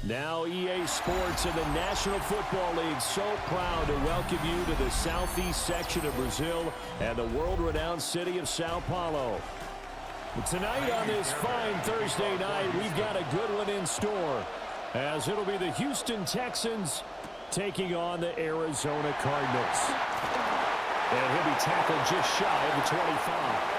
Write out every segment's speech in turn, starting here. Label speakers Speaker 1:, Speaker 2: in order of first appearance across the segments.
Speaker 1: Now EA Sports and the National Football League so proud to welcome you to the southeast section of Brazil and the world-renowned city of Sao Paulo. Tonight on this fine Thursday night, we've got a good one in store, as it'll be the Houston Texans taking on the Arizona Cardinals. And he'll be tackled just shy of the 25.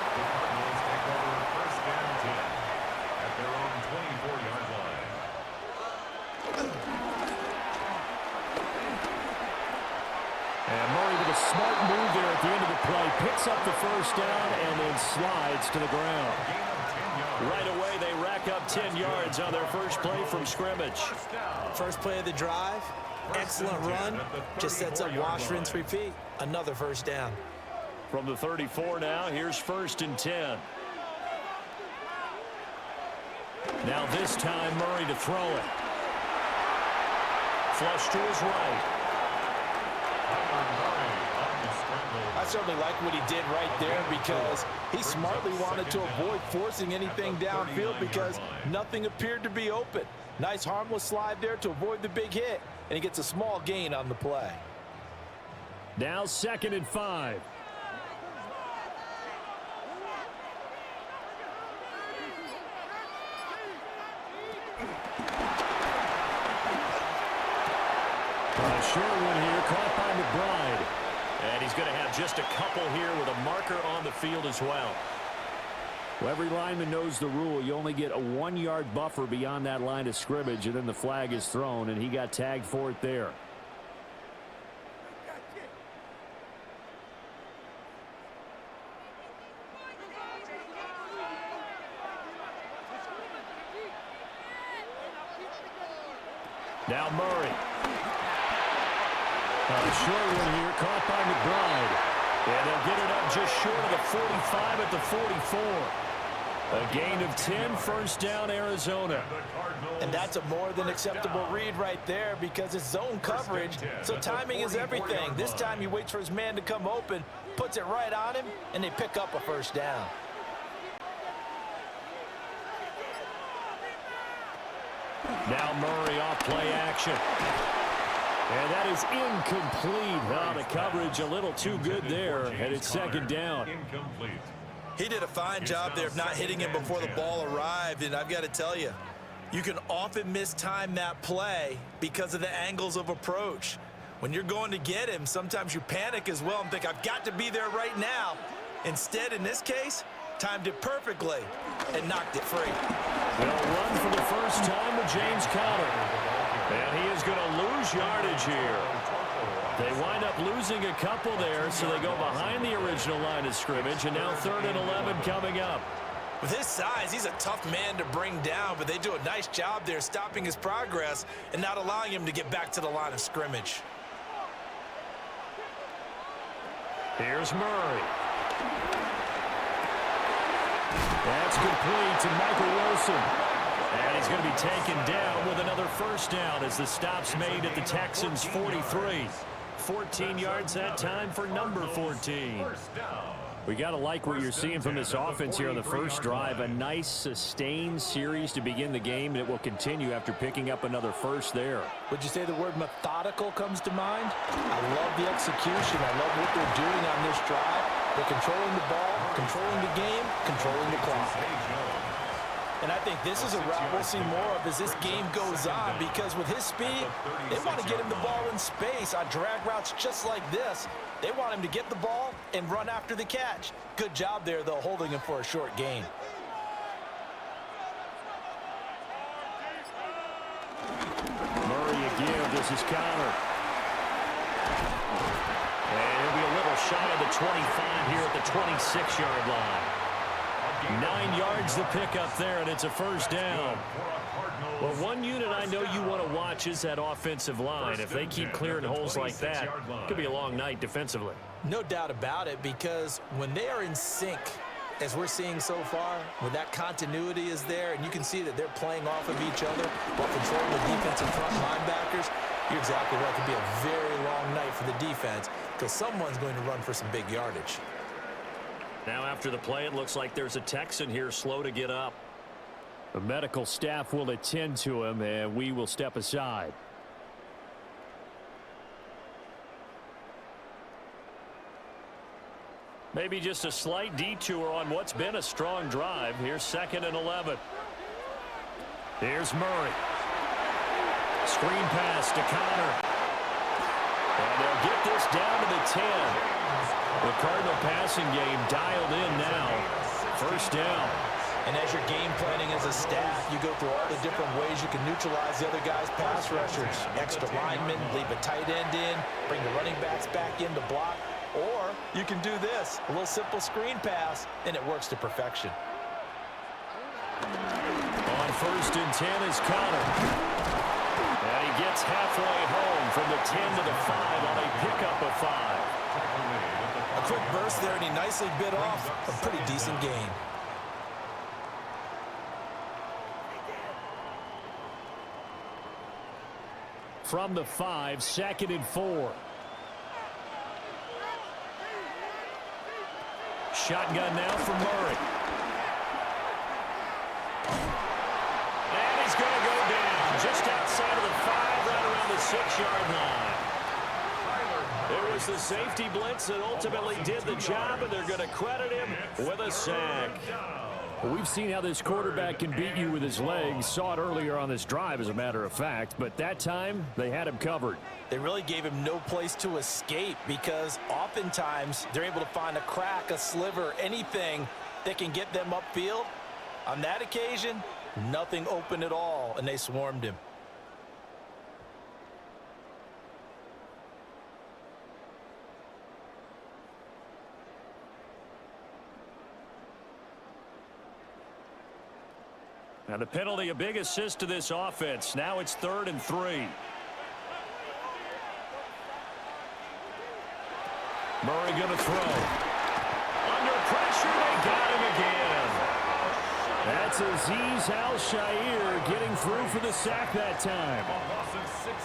Speaker 1: And Murray with a smart move there at the end of the play. Picks up the first down and then slides to the ground. Right away, they rack up 10 yards on their first play from scrimmage.
Speaker 2: First play of the drive. Excellent run. Just sets up wash, rinse, repeat. Another first down.
Speaker 1: From the 34 now, here's 1st and 10. Now this time, Murray to throw it. Flush to his right.
Speaker 3: I certainly like what he did right there because he smartly wanted to avoid forcing anything downfield because nothing appeared to be open. Nice harmless slide there to avoid the big hit, and he gets a small gain on the play.
Speaker 1: Now 2nd and 5. A short one here, caught by McBride. And he's going to have just a couple here with a marker on the field as well. Well, every lineman knows the rule. You only get a 1-yard buffer beyond that line of scrimmage, and then the flag is thrown, and he got tagged for it there. Now Murray. A short one here, caught by McBride. And they'll get it up just short of the 45 at the 44. A gain of 10, first down, Arizona.
Speaker 3: And that's a more than acceptable read right there because it's zone coverage, so timing is everything. This time he waits for his man to come open, puts it right on him, and they pick up a first down.
Speaker 1: Now Murray off play action. And that is incomplete. Well, the coverage a little too good there, and it's 2nd down.
Speaker 2: He did a fine job there of not hitting him before the ball arrived, and I've got to tell you, you can often mistime that play because of the angles of approach. When you're going to get him, sometimes you panic as well and think, I've got to be there right now. Instead, in this case, timed it perfectly and knocked it free.
Speaker 1: They'll run for the first time with James Conner. And he is going to lose yardage here. They wind up losing a couple there, so they go behind the original line of scrimmage, and now 3rd and 11 coming up.
Speaker 2: With his size, he's a tough man to bring down, but they do a nice job there stopping his progress and not allowing him to get back to the line of scrimmage.
Speaker 1: Here's Murray. That's complete to Michael Wilson. And he's going to be taken down with another first down as the stop's made at the Texans' 43. 14 yards that time for number 14. We got to like what you're seeing from this offense here on the first drive. A nice sustained series to begin the game, and it will continue after picking up another first there.
Speaker 3: Would you say the word methodical comes to mind? I love the execution. I love what they're doing on this drive. They're controlling the ball, controlling the game, controlling the clock. And I think this is a route we'll see more of as this game goes on because with his speed, they want to get him the ball in space on drag routes just like this. They want him to get the ball and run after the catch. Good job there, though, holding him for a short gain.
Speaker 1: Murray again. This is Conner. And he'll be a little shy of the 25 here at the 26-yard line. 9 yards the pickup there, and it's a first down. Well, one unit I know you want to watch is that offensive line. If they keep clearing holes like that, it could be a long night defensively.
Speaker 3: No doubt about it, because when they are in sync, as we're seeing so far, when that continuity is there, and you can see that they're playing off of each other while controlling the defensive front linebackers, you're exactly right. It could be a very long night for the defense because someone's going to run for some big yardage.
Speaker 1: Now after the play, it looks like there's a Texan here slow to get up. The medical staff will attend to him, and we will step aside. Maybe just a slight detour on what's been a strong drive. Here's 2nd and 11. Here's Murray. Screen pass to Connor. And they'll get this down to the 10. The Cardinal passing game dialed in now. 1st down.
Speaker 3: And as you're game planning as a staff, you go through all the different ways you can neutralize the other guy's pass rushers. Extra linemen, leave a tight end in, bring the running backs back in to block. Or you can do this, a little simple screen pass, and it works to perfection.
Speaker 1: On 1st and 10 is Connor. And he gets halfway home from the 10 to the 5 on a pickup of 5.
Speaker 2: A quick burst there, and he nicely bit off a pretty decent gain.
Speaker 1: From the 5, 2nd and 4. Shotgun now for Murray. And he's going to go down just outside of the 5, right around the 6-yard line. It was the safety blitz that ultimately did the job, and they're going to credit him with a sack. Well, we've seen how this quarterback can beat you with his legs. Saw it earlier on this drive, as a matter of fact. But that time, they had him covered.
Speaker 3: They really gave him no place to escape because oftentimes they're able to find a crack, a sliver, anything that can get them upfield. On that occasion, nothing open at all, and they swarmed him.
Speaker 1: Now the penalty, a big assist to this offense. Now it's 3rd and 3. Murray going to throw. Under pressure, they got him again. That's Azeez Al-Shaair getting through for the sack that time.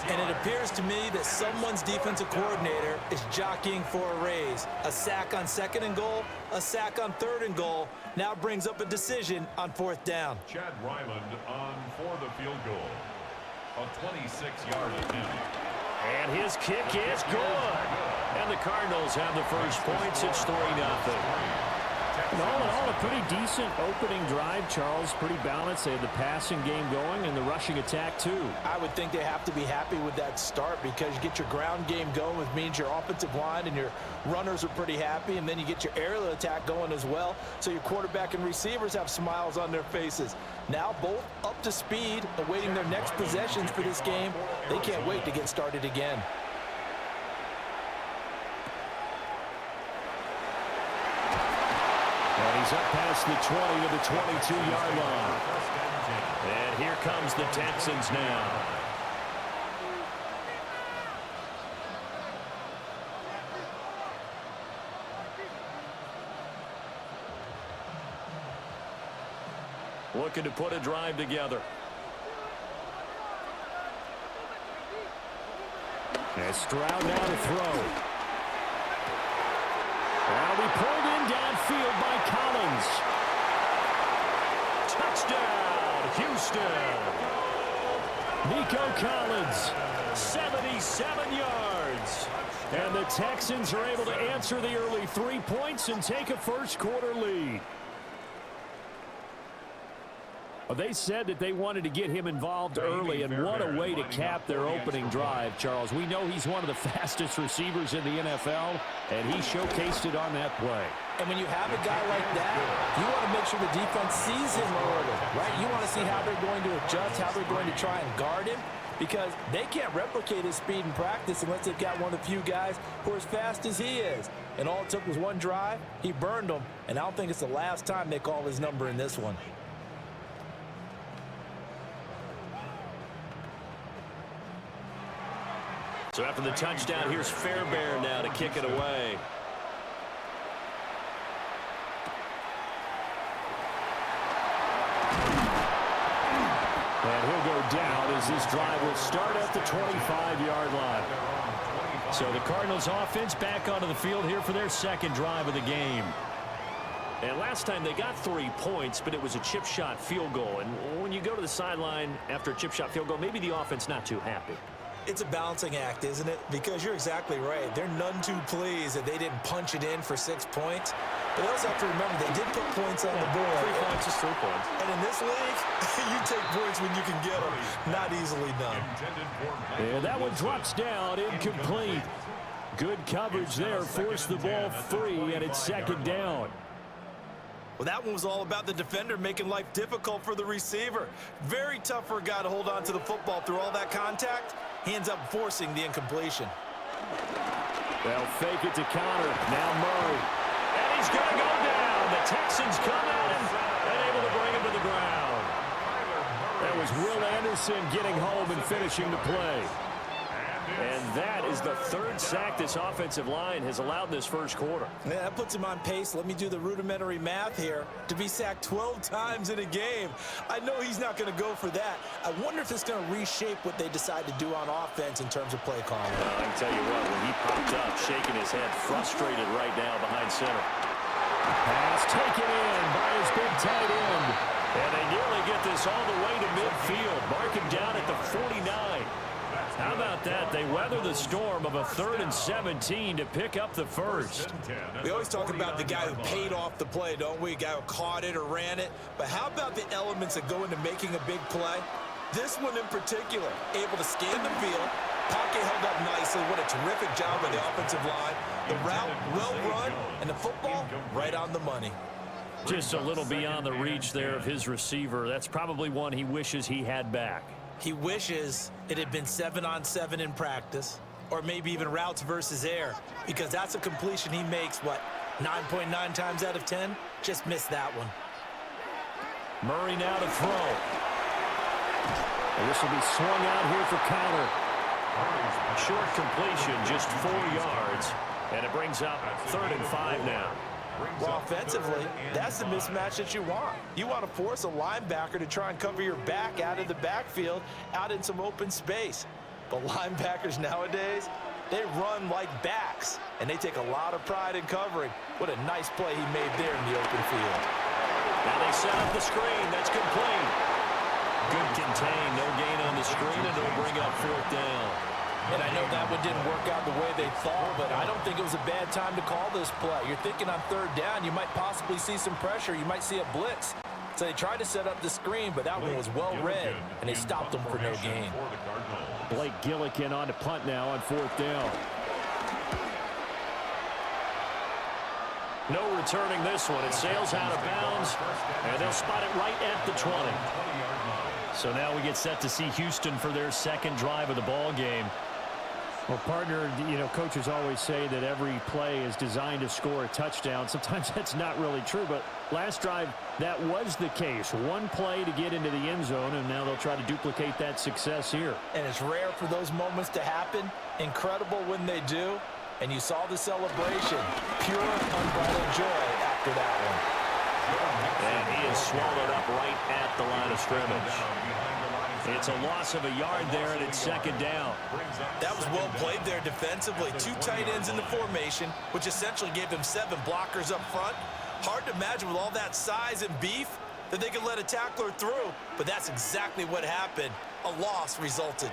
Speaker 3: And it appears to me that someone's defensive coordinator is jockeying for a raise. A sack on 2nd and goal, a sack on 3rd and goal. Now brings up a decision on 4th down.
Speaker 4: Chad Ryland on for the field goal. A 26-yard attempt.
Speaker 1: And his kick is good. And the Cardinals have the first points. It's 3-0. All in all, a pretty decent opening drive, Charles. Pretty balanced. They had the passing game going and the rushing attack, too.
Speaker 3: I would think they have to be happy with that start because you get your ground game going, which means your offensive line and your runners are pretty happy, and then you get your aerial attack going as well, so your quarterback and receivers have smiles on their faces. Now both up to speed, awaiting their next possessions for this game. They can't wait to get started again.
Speaker 1: And he's up past the 20 to the 22-yard line. And here comes the Texans now. Looking to put a drive together. And Stroud now to throw. That'll be pulled in downfield by Collins. Touchdown, Houston. Nico Collins, 77 yards. And the Texans are able to answer the early 3 points and take a first-quarter lead. They said that they wanted to get him involved early, and what a way to cap their opening drive, Charles. We know he's one of the fastest receivers in the NFL, and he showcased it on that play.
Speaker 3: And when you have a guy like that, you want to make sure the defense sees him early, right? You want to see how they're going to adjust, how they're going to try and guard him, because they can't replicate his speed in practice unless they've got one of the few guys who are as fast as he is. And all it took was one drive. He burned them, and I don't think it's the last time they call his number in this one.
Speaker 1: So after the touchdown, here's Fairbairn now to kick it away. And he'll go down as this drive will start at the 25-yard line. So the Cardinals offense back onto the field here for their second drive of the game. And last time they got 3 points, but it was a chip shot field goal. And when you go to the sideline after a chip shot field goal, maybe the offense not too happy.
Speaker 2: It's a balancing act, isn't it? Because you're exactly right. They're none too pleased that they didn't punch it in for 6 points. But they also have to remember they did put points on the board.
Speaker 1: 3 points is 3 points.
Speaker 2: And in this league, you take points when you can get them. Not easily done.
Speaker 1: And that one drops down, incomplete. Good coverage there, forced the ball free, and it's second down.
Speaker 2: Well, that one was all about the defender making life difficult for the receiver. Very tough for a guy to hold on to the football through all that contact. He ends up forcing the incompletion.
Speaker 1: They'll fake it to counter. Now Murray. And he's going to go down. The Texans come at him and able to bring him to the ground. That was Will Anderson getting home and finishing the play. And that is the 3rd sack this offensive line has allowed this first quarter.
Speaker 2: Yeah, that puts him on pace. Let me do the rudimentary math here. To be sacked 12 times in a game. I know he's not going to go for that. I wonder if it's going to reshape what they decide to do on offense in terms of play calling.
Speaker 1: I can tell you what, when he popped up, shaking his head, frustrated right now behind center. Pass taken in by his big tight end. And they nearly get this all the way to midfield. Mark him down at the 49. How about that? They weather the storm of a 3rd and 17 to pick up the first.
Speaker 2: We always talk about the guy who paid off the play, don't we? A guy who caught it or ran it. But how about the elements that go into making a big play? This one in particular, able to scan the field. Pocket held up nicely. What a terrific job by the offensive line. The route well run, and the football right on the money.
Speaker 1: Just a little beyond the reach there of his receiver. That's probably one he wishes he had back.
Speaker 2: He wishes it had been 7-on-7 in practice, or maybe even routes versus air, because that's a completion he makes, what, 9.9 times out of 10? Just missed that one.
Speaker 1: Murray now to throw. And this will be swung out here for counter. Short completion, just 4 yards, and it brings up 3rd and 5 now.
Speaker 2: Well, offensively, that's the mismatch that you want. You want to force a linebacker to try and cover your back out of the backfield, out in some open space. But linebackers nowadays, they run like backs, and they take a lot of pride in covering. What a nice play he made there in the open field.
Speaker 1: Now they set up the screen. That's complete. Good contain. No gain on the screen, and it'll bring up 4th down.
Speaker 3: And I know that one didn't work out the way they thought, but I don't think it was a bad time to call this play. You're thinking on 3rd down, you might possibly see some pressure. You might see a blitz. So they tried to set up the screen, but that one was well read, and they stopped them for no gain.
Speaker 1: Blake Gillikin on to punt now on 4th down. No returning this one. It sails out of bounds, and they'll spot it right at the 20. So now we get set to see Houston for their 2nd drive of the ball game. Well, partner, you know, coaches always say that every play is designed to score a touchdown. Sometimes that's not really true, but last drive, that was the case. One play to get into the end zone, and now they'll try to duplicate that success here.
Speaker 3: And it's rare for those moments to happen. Incredible when they do. And you saw the celebration. Pure, unbridled joy after that one.
Speaker 1: And he is swallowed up right at the line of scrimmage. It's a loss of a yard there, and it's 2nd down.
Speaker 2: That was well played there defensively. 2 tight ends in the formation, which essentially gave them 7 blockers up front. Hard to imagine with all that size and beef that they could let a tackler through, but that's exactly what happened. A loss resulted.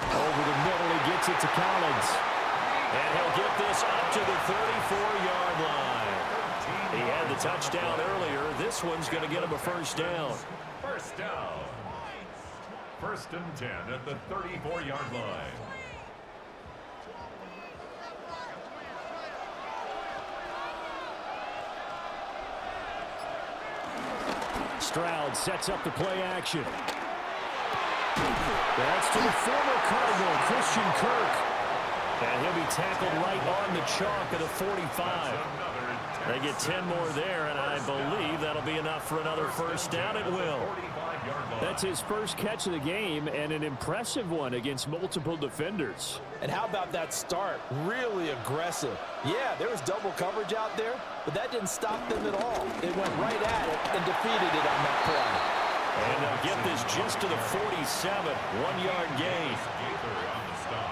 Speaker 1: Over the middle, he gets it to Collins. And he'll get this up to the 34-yard line. He had the touchdown earlier. This one's going to get him a 1st down.
Speaker 4: 1st down. 1st and 10 at the 34-yard line.
Speaker 1: Stroud sets up the play action. That's to the former Cardinal, Christian Kirk. And he'll be tackled right on the chalk at the 45. They get 10 more there, and I believe that'll be enough for another 1st down. It will. That's his first catch of the game, and an impressive one against multiple defenders.
Speaker 3: And how about that start? Really aggressive. Yeah, there was double coverage out there, but that didn't stop them at all. They went right at it and defeated it on that play.
Speaker 1: And they'll get is just to the 47. 1-yard gain.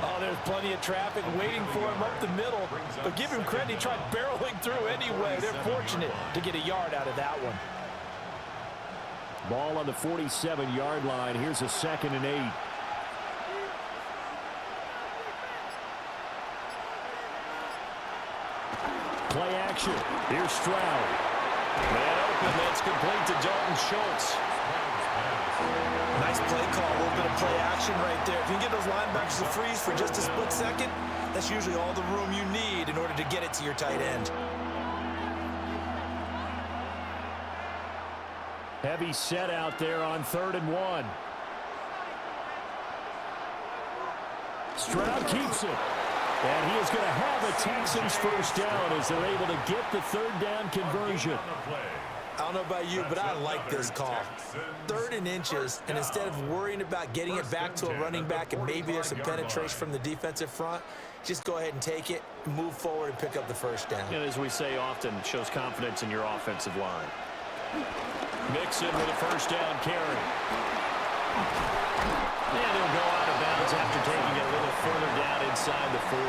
Speaker 3: Oh, there's plenty of traffic waiting for him up the middle. But give him credit, he tried barreling through anyway. They're fortunate to get a yard out of that one.
Speaker 1: Ball on the 47-yard line. Here's a 2nd and 8. Play action. Here's Stroud. Man open. That's complete to Dalton Schultz.
Speaker 2: Nice play call. A little bit of play action right there. If you can get those linebackers to freeze for just a split second, that's usually all the room you need in order to get it to your tight end.
Speaker 1: Heavy set out there on 3rd and 1. Stroud keeps it. And he is going to have a Texans first down as they're able to get the 3rd down conversion.
Speaker 2: I don't know about you, but I like this call. 3rd and inches, and instead of worrying about getting it back to a running back and maybe there's some penetration from the defensive front, just go ahead and take it, move forward, and pick up the first down.
Speaker 1: And as we say often, it shows confidence in your offensive line. Mixon with a first down carry. And he'll go out of bounds after taking it a little further down inside the 40.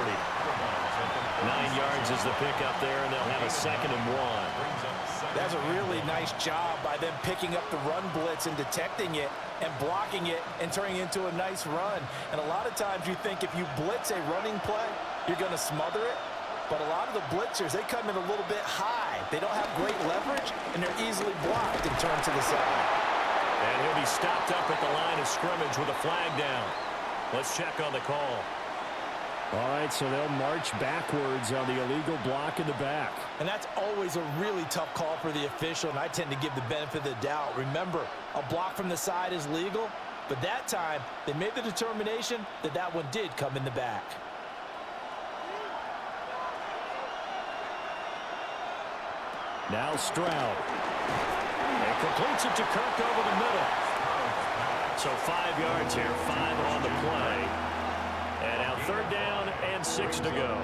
Speaker 1: 9 yards is the pickup there, and they'll have a 2nd and 1.
Speaker 3: That's a really nice job by them picking up the run blitz and detecting it and blocking it and turning it into a nice run. And a lot of times you think if you blitz a running play, you're going to smother it. But a lot of the blitzers, they come in a little bit high. They don't have great leverage, and they're easily blocked and turned to the side.
Speaker 1: And he'll be stopped up at the line of scrimmage with a flag down. Let's check on the call. All right, so they'll march backwards on the illegal block in the back.
Speaker 3: And that's always a really tough call for the official, and I tend to give the benefit of the doubt. Remember, a block from the side is legal, but that time they made the determination that that one did come in the back.
Speaker 1: Now Stroud. And completes it to Kirk over the middle. So 5 yards here, 5 on the play. And now 3rd down and 6 to go.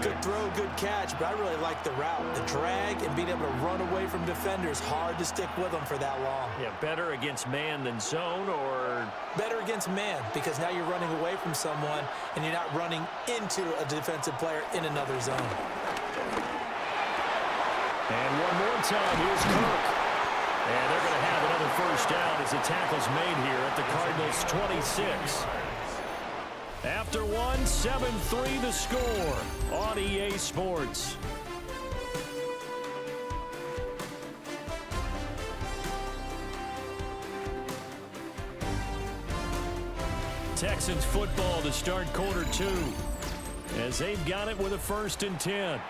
Speaker 2: Good throw, good catch, but I really like the route. The drag and being able to run away from defenders, hard to stick with them for that long.
Speaker 1: Yeah, better against man than zone, or?
Speaker 2: Better against man, because now you're running away from someone and you're not running into a defensive player in another zone.
Speaker 1: And one more time, here's Kirk. And they're going to have another first down as the tackle's made here at the Cardinals' 26. After 7-3 the score on EA Sports. Texans football to start quarter 2 as they've got it with a 1st and 10.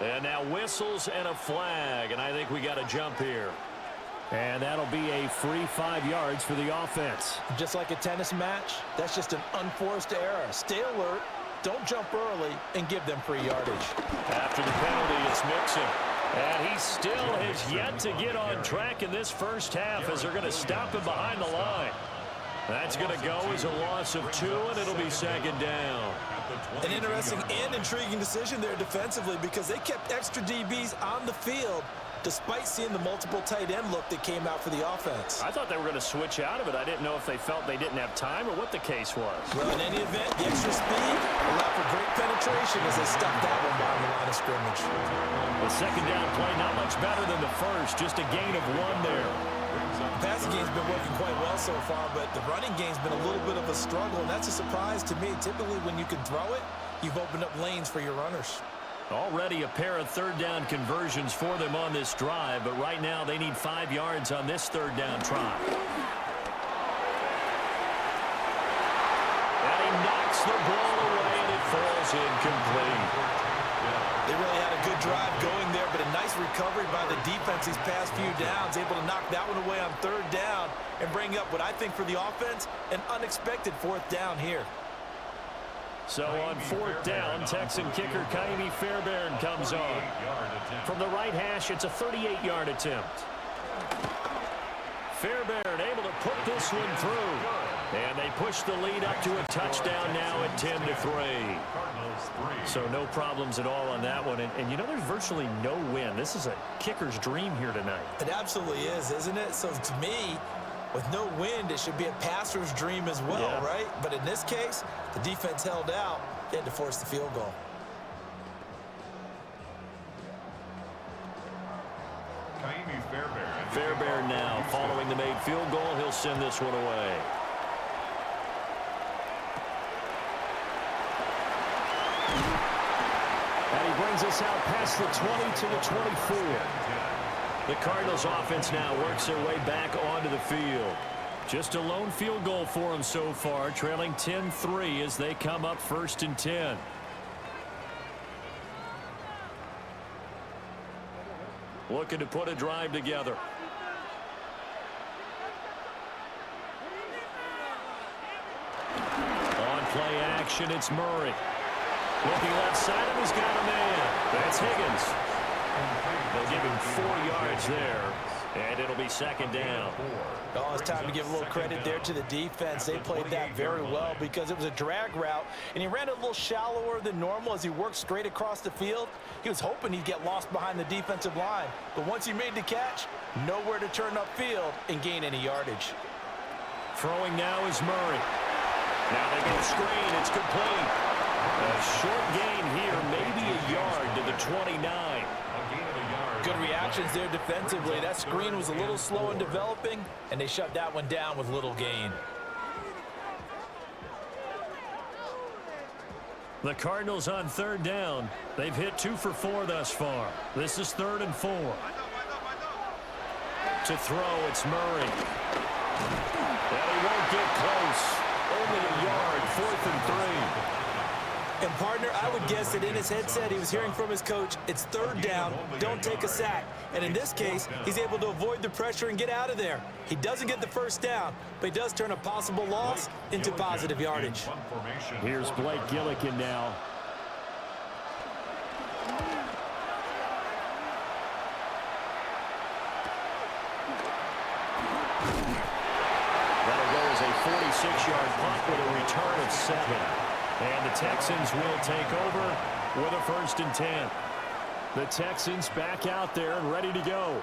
Speaker 1: And now whistles and a flag, and I think we got a jump here. And that'll be a free 5 yards for the offense.
Speaker 3: Just like a tennis match, that's just an unforced error. Stay alert, don't jump early, and give them free yardage.
Speaker 1: After the penalty, it's Mixon. And he still has yet to get on track in this first half as they're going to stop him behind the line. That's going to go as a loss of 2, and it'll be 2nd down.
Speaker 2: An interesting and intriguing decision there defensively because they kept extra DBs on the field despite seeing the multiple tight end look that came out for the offense.
Speaker 1: I thought they were going to switch out of it. I didn't know if they felt they didn't have time or what the case was.
Speaker 2: Well, in any event, the extra speed allowed for great penetration as they stuffed that one behind the line of scrimmage.
Speaker 1: The 2nd down play not much better than the first, just a gain of 1 there.
Speaker 2: The passing game's been working quite well so far, but the running game's been a little bit of a struggle, and that's a surprise to me. Typically, when you can throw it, you've opened up lanes for your runners.
Speaker 1: Already a pair of 3rd down conversions for them on this drive, but right now they need 5 yards on this 3rd down try. And he knocks the ball away, and it falls incomplete.
Speaker 2: They really had a good drive going there, but a nice recovery by the defense these past few downs, able to knock that one away on 3rd down and bring up what I think for the offense, an unexpected 4th down here.
Speaker 1: So on 4th down, Texan kicker Kaimi Fairbairn comes on. From the right hash, it's a 38-yard attempt. Fairbairn able to put this one through. And they push the lead up to a touchdown now at 10-3. So no problems at all on that one. And you know, there's virtually no win. This is a kicker's dream here tonight.
Speaker 2: It absolutely is, isn't it? So to me, with no wind, it should be a passer's dream as well, right? But in this case, the defense held out. They had to force the field goal.
Speaker 1: Fairbairn now following the made field goal. He'll send this one away. And he brings us out past the 20 to the 24. The Cardinals offense now works their way back onto the field. Just a lone field goal for them so far, trailing 10-3 as they come up 1st and 10. Looking to put a drive together. On play action, it's Murray. Looking left side, and he's got a man. That's Higgins. They'll give him 4 yards there, and it'll be 2nd down.
Speaker 2: Oh, it's time to give a little credit there to the defense. They played that very well because it was a drag route, and he ran a little shallower than normal as he worked straight across the field. He was hoping he'd get lost behind the defensive line, but once he made the catch, nowhere to turn upfield and gain any yardage.
Speaker 1: Throwing now is Murray. Now they go screen. It's complete. A short gain here, maybe a yard to the 29.
Speaker 2: Good reactions there defensively. That screen was a little slow in developing, and they shut that one down with little gain.
Speaker 1: The Cardinals on 3rd down. They've hit 2 for 4 thus far. This is 3rd and 4. To throw, it's Murray. Well, he won't get close. Only a yard, 4th and 3.
Speaker 2: And, partner, I would guess that in his headset he was hearing from his coach, it's 3rd down, don't take a sack. And in this case, he's able to avoid the pressure and get out of there. He doesn't get the 1st down, but he does turn a possible loss into positive yardage.
Speaker 1: Here's Blake Gillikin now. That'll go as a 46-yard punt with a return of 7. And the Texans will take over with a 1st and 10. The Texans back out there and ready to go.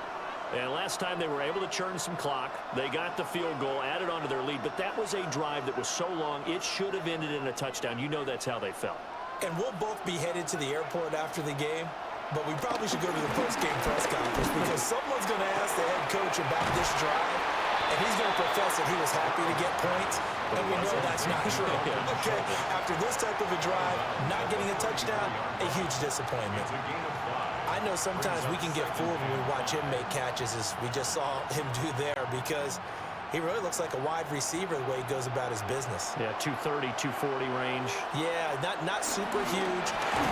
Speaker 1: And last time they were able to churn some clock. They got the field goal, added onto their lead. But that was a drive that was so long, it should have ended in a touchdown. You know that's how they felt.
Speaker 2: And we'll both be headed to the airport after the game. But we probably should go to the post-game press conference because someone's going to ask the head coach about this drive. And he's going to profess that he was happy to get points. And we know that's not true. Okay, after this type of a drive, not getting a touchdown, a huge disappointment. I know sometimes we can get fooled when we watch him make catches as we just saw him do there because he really looks like a wide receiver the way he goes about his business.
Speaker 1: Yeah, 230, 240 range.
Speaker 2: Yeah, not super huge.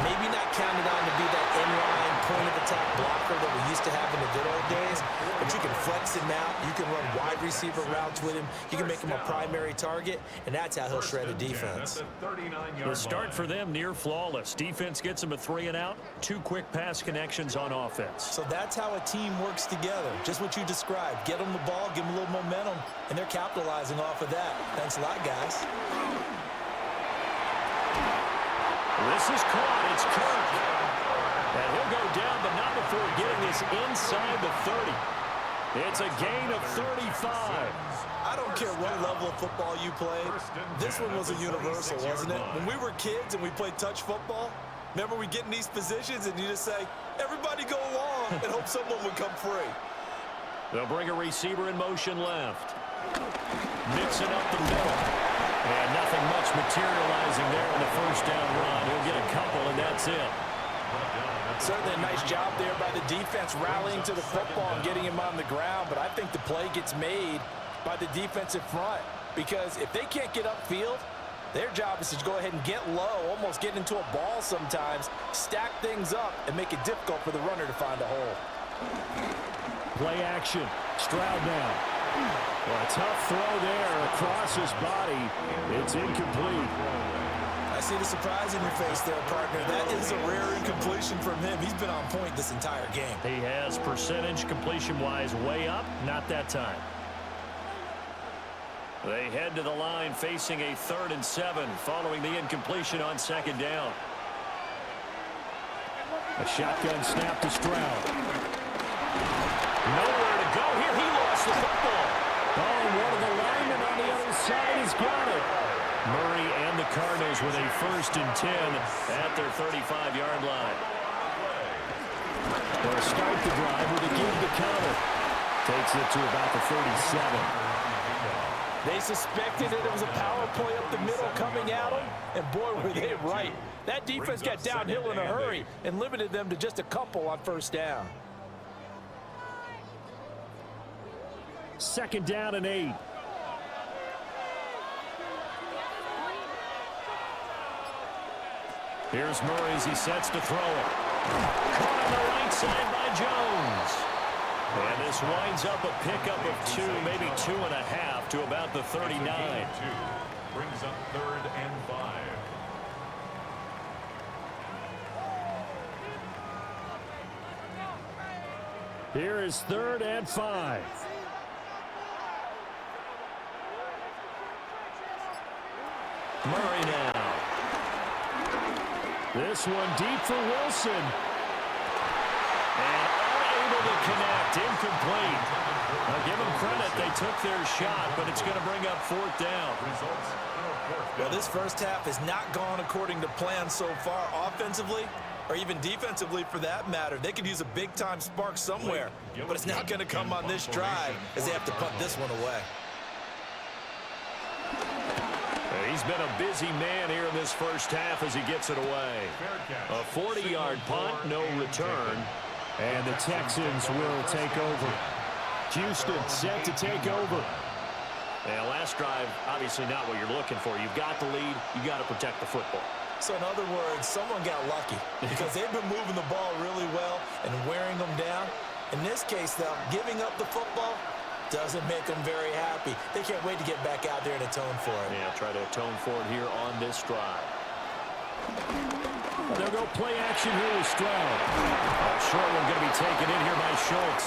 Speaker 2: Maybe not counted on to be that inline point-of-attack blocker that we used to have in the good old days. But you can flex him out. You can run wide receiver routes with him. You can make him a primary target, and that's how he'll shred a defense.
Speaker 1: The start for them near flawless. Defense gets them a 3-and-out. 2 quick pass connections on offense.
Speaker 2: So that's how a team works together. Just what you described. Get them the ball, give them a little momentum, and they're capitalizing off of that. Thanks a lot, guys.
Speaker 1: This is caught. It's Kirk. And he'll go down, but not before getting this inside the 30. It's a gain of 35.
Speaker 2: I don't care what level of football you played. This one was a universal, wasn't it? When we were kids and we played touch football, remember we get in these positions and you just say, everybody go along and hope someone would come free.
Speaker 1: They'll bring a receiver in motion left. Mixing up the middle. And nothing much materializing there on the 1st down run. He'll get a couple, and that's it.
Speaker 2: Certainly a nice job there by the defense rallying to the football and getting him on the ground. But I think the play gets made by the defensive front because if they can't get upfield, their job is to go ahead and get low, almost get into a ball sometimes, stack things up, and make it difficult for the runner to find a hole.
Speaker 1: Play action. Stroud now. Well, a tough throw there across his body. It's incomplete.
Speaker 2: I see the surprise in your face there, partner. That is a rare incompletion from him. He's been on point this entire game.
Speaker 1: He has percentage completion-wise way up, not that time. They head to the line facing a 3rd and 7 following the incompletion on 2nd down. A shotgun snap to Stroud. Nowhere to go here. He lost the football. Oh, one of the linemen on the other side has got it. Murray and the Cardinals with a 1st and 10 at their 35-yard line. They'll start the drive with a give to counter. Takes it to about the 37.
Speaker 3: They suspected that it was a power play up the middle coming at them, and boy, were they right. That defense got downhill in a hurry and limited them to just a couple on 1st down.
Speaker 1: 2nd down and 8. Here's Murray as he sets to throw it. Caught on the right side by Jones. And this winds up a pickup of 2, maybe 2.5 to about the 39.
Speaker 4: Brings up 3rd and 5.
Speaker 1: Here is 3rd and 5. Murray now. This one deep for Wilson. And unable to connect. Incomplete. Now give them credit. They took their shot, but it's going to bring up 4th down.
Speaker 2: Well, this first half has not gone according to plan so far offensively or even defensively for that matter. They could use a big-time spark somewhere, but it's not going to come on this drive as they have to punt this one away.
Speaker 1: He's been a busy man here in this first half as he gets it away. A 40-yard punt, no return, and the Texans will take over. Houston set to take over. Now, last drive, obviously not what you're looking for. You've got the lead. You got to protect the football.
Speaker 2: So in other words, someone got lucky because they've been moving the ball really well and wearing them down. In this case, though, giving up the football doesn't make them very happy. They can't wait to get back out there and atone for it.
Speaker 1: Yeah, try to atone for it here on this drive. They'll go play action here with Stroud. A short one going to be taken in here by Schultz.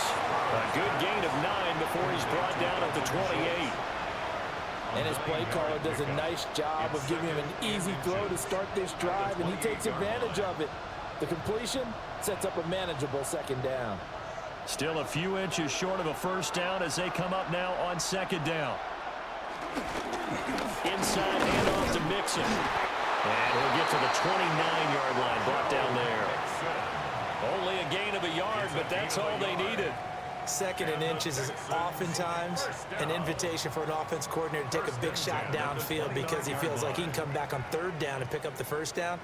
Speaker 1: A good gain of 9 before he's brought down at the 28.
Speaker 3: And his play caller does a nice job of giving him an easy throw to start this drive, and he takes advantage of it. The completion sets up a manageable 2nd down.
Speaker 1: Still a few inches short of a 1st down as they come up now on 2nd down. Inside handoff to Mixon. And he'll get to the 29-yard line, brought down there. Only a gain of a yard, but that's all they needed.
Speaker 2: 2nd and inches is oftentimes an invitation for an offense coordinator to take a big shot downfield because he feels like he can come back on 3rd down and pick up the 1st down.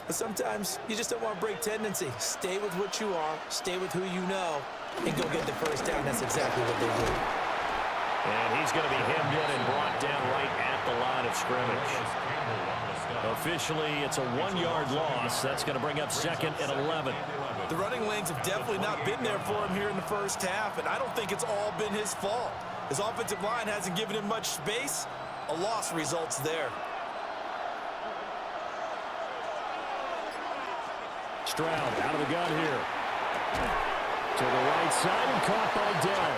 Speaker 2: But sometimes you just don't want to break tendency. Stay with what you are, stay with who you know, and go get the 1st down. That's exactly what they do.
Speaker 1: And he's going to be hemmed in and brought down right at the line of scrimmage. Officially, it's a 1-yard loss. That's going to bring up 2nd and 11.
Speaker 2: The running lanes have definitely not been there for him here in the first half, and I don't think it's all been his fault. His offensive line hasn't given him much space. A loss results there.
Speaker 1: Stroud out of the gun here. To the right side and caught by Dell.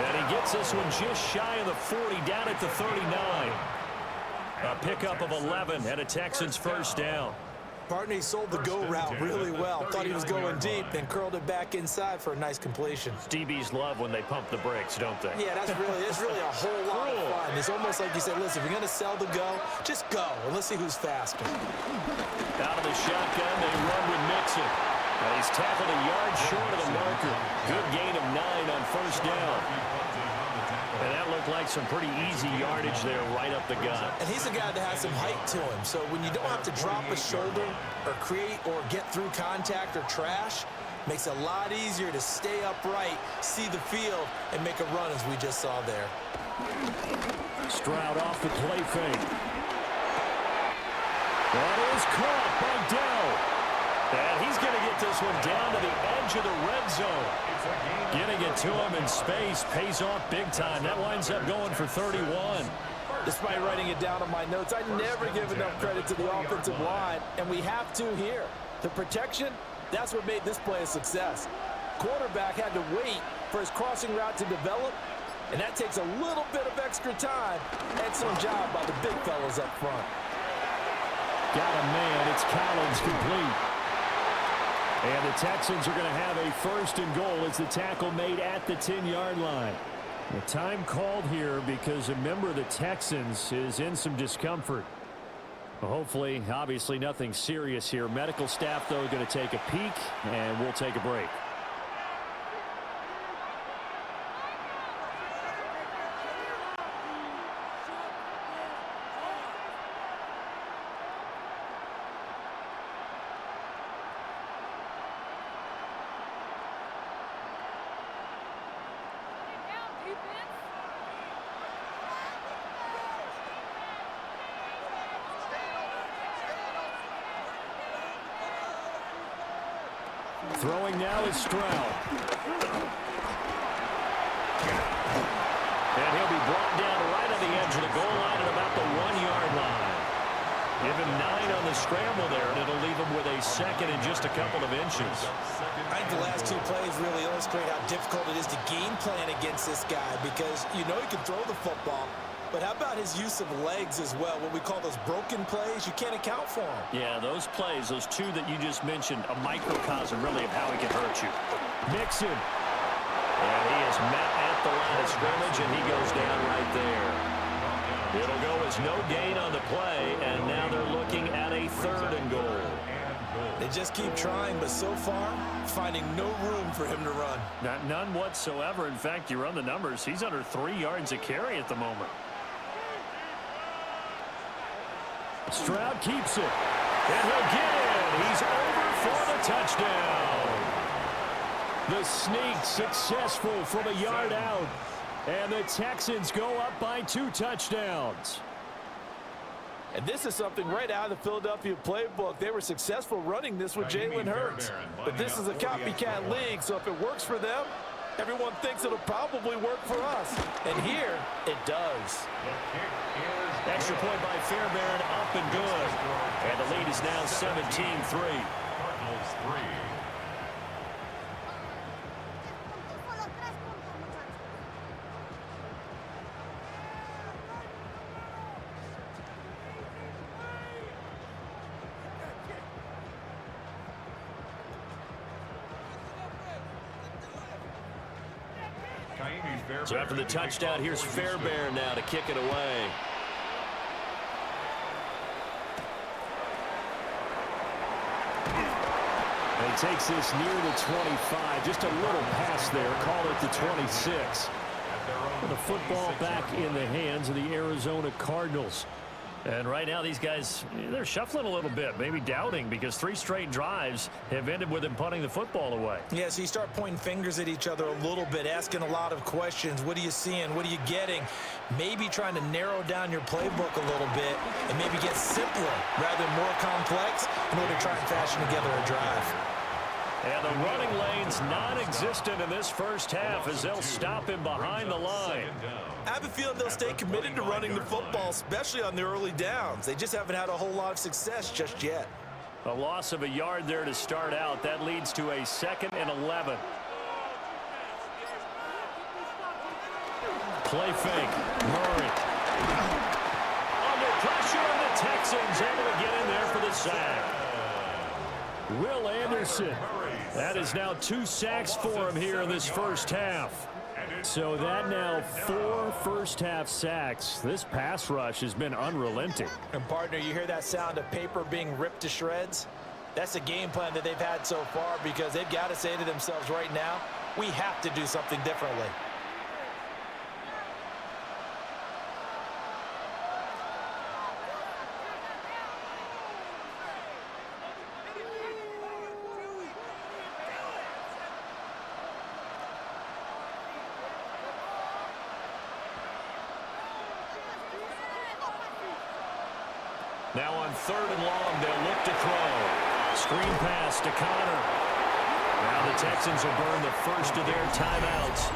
Speaker 1: And he gets this one just shy of the 40, down at the 39. A pickup of 11 and a Texans 1st down.
Speaker 2: Partner, he sold the go route really well. Thought he was going deep, then curled it back inside for a nice completion.
Speaker 1: DBs love when they pump the brakes, don't they?
Speaker 2: Yeah, that's really a whole lot of fun. It's almost like you said, listen, if you're going to sell the go, just go, and let's see who's faster.
Speaker 1: Out of the shotgun, they run with Mixon. And he's tackled a yard short of the marker. Good gain of 9 on 1st down. And that looked like some pretty easy yardage there right up the gut.
Speaker 2: And he's a guy that has some height to him. So when you don't have to drop a shoulder or create or get through contact or trash, makes it a lot easier to stay upright, see the field, and make a run as we just saw there.
Speaker 1: Stroud off the play fake. That is caught by Dell. And he's going to get this one down to the edge of the red zone. Getting it to him in space pays off big time. That winds up going for 31.
Speaker 3: Despite writing it down on my notes, I never give enough credit to the offensive line, and we have to here. The protection, that's what made this play a success. Quarterback had to wait for his crossing route to develop, and that takes a little bit of extra time. Excellent job by the big fellas up front.
Speaker 1: Got a man. It's Collins complete. And the Texans are going to have a first and goal as the tackle made at the 10-yard line. The time called here because a member of the Texans is in some discomfort. Well, hopefully, obviously nothing serious here. Medical staff, though, going to take a peek, and we'll take a break. Throwing now is Stroud. And he'll be brought down right on the edge of the goal line at about the 1-yard line. Give him 9 on the scramble there, and it'll leave him with a second and just a couple of inches.
Speaker 2: I think the last two plays really illustrate how difficult it is to game plan against this guy because you know he can throw the football. But how about his use of legs as well? What we call those broken plays, you can't account for them.
Speaker 1: Yeah, those plays, those two that you just mentioned, a microcosm really of how he can hurt you. Mixon. And he is met at the line of scrimmage, and he goes down right there. It'll go as no gain on the play, and now they're looking at a third and goal.
Speaker 2: They just keep trying, but so far, finding no room for him to run.
Speaker 1: None whatsoever. In fact, you run the numbers, he's under 3 yards a carry at the moment. Stroud keeps it. And he'll get in. He's over for the touchdown. The sneak successful from a yard out. And the Texans go up by 2 touchdowns.
Speaker 3: And this is something right out of the Philadelphia playbook. They were successful running this with Jalen Hurts. But this is a copycat league, so if it works for them, everyone thinks it'll probably work for us. And here, it does.
Speaker 1: Extra point by Fairbairn, up and good. And the lead is now 17-3.
Speaker 4: Cardinals 3.
Speaker 1: So after the touchdown, here's Fairbairn now to kick it away. And he takes this near the 25. Just a little pass there. Call it the 26. And the football back in the hands of the Arizona Cardinals. And right now, these guys, they're shuffling a little bit, maybe doubting, because 3 straight drives have ended with them punting the football away.
Speaker 2: Yeah, so you start pointing fingers at each other a little bit, asking a lot of questions. What are you seeing? What are you getting? Maybe trying to narrow down your playbook a little bit and maybe get simpler rather than more complex in order to try and fashion together a drive.
Speaker 1: And the running lane's non-existent in this first half as they'll stop him behind the line.
Speaker 2: I have a feeling they'll stay committed to running the football, especially on the early downs. They just haven't had a whole lot of success just yet.
Speaker 1: A loss of a yard there to start out. That leads to a 2nd and 11. Play fake. Murray. Under pressure, and the Texans able to get in there for the sack. Will Anderson. That is now 2 sacks for him here in this first half. So that now 4 first-half sacks. This pass rush has been unrelenting.
Speaker 3: And, partner, you hear that sound of paper being ripped to shreds? That's the game plan that they've had so far because they've got to say to themselves right now, we have to do something differently.
Speaker 1: Now on 3rd and long, they'll look to throw. Screen pass to Connor. Now the Texans will burn the first of their timeouts.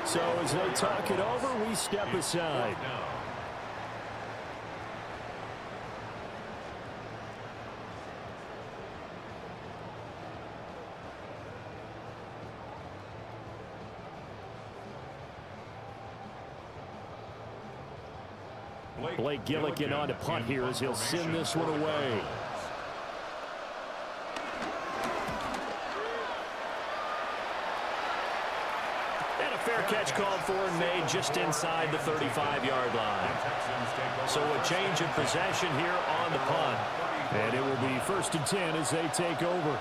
Speaker 1: So as they talk it over, we step aside. Blake Gillikin on to punt here as he'll send this one away. And a fair catch called for and made just inside the 35-yard line. So a change of possession here on the punt. And it will be 1st and 10 as they take over.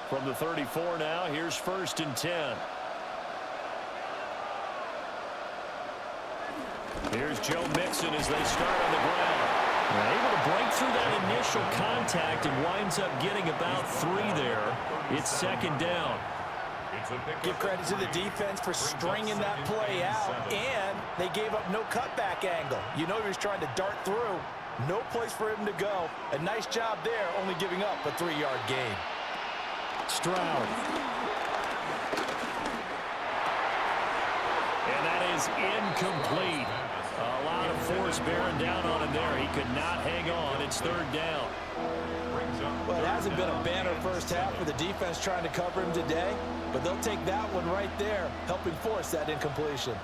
Speaker 1: From the 34 now, here's 1st and 10. Here's Joe Mixon as they start on the ground. Able to break through that initial contact and winds up getting about 3 there. It's 2nd down.
Speaker 2: Give credit to the defense for stringing that play out, and they gave up no cutback angle. You know he was trying to dart through. No place for him to go. A nice job there, only giving up a 3-yard gain.
Speaker 1: Stroud. And that is incomplete. A lot of force bearing down on him there. He could not hang on. It's 3rd down.
Speaker 2: Well, it hasn't been a banner first half for the defense trying to cover him today, but they'll take that one right there, helping force that incompletion.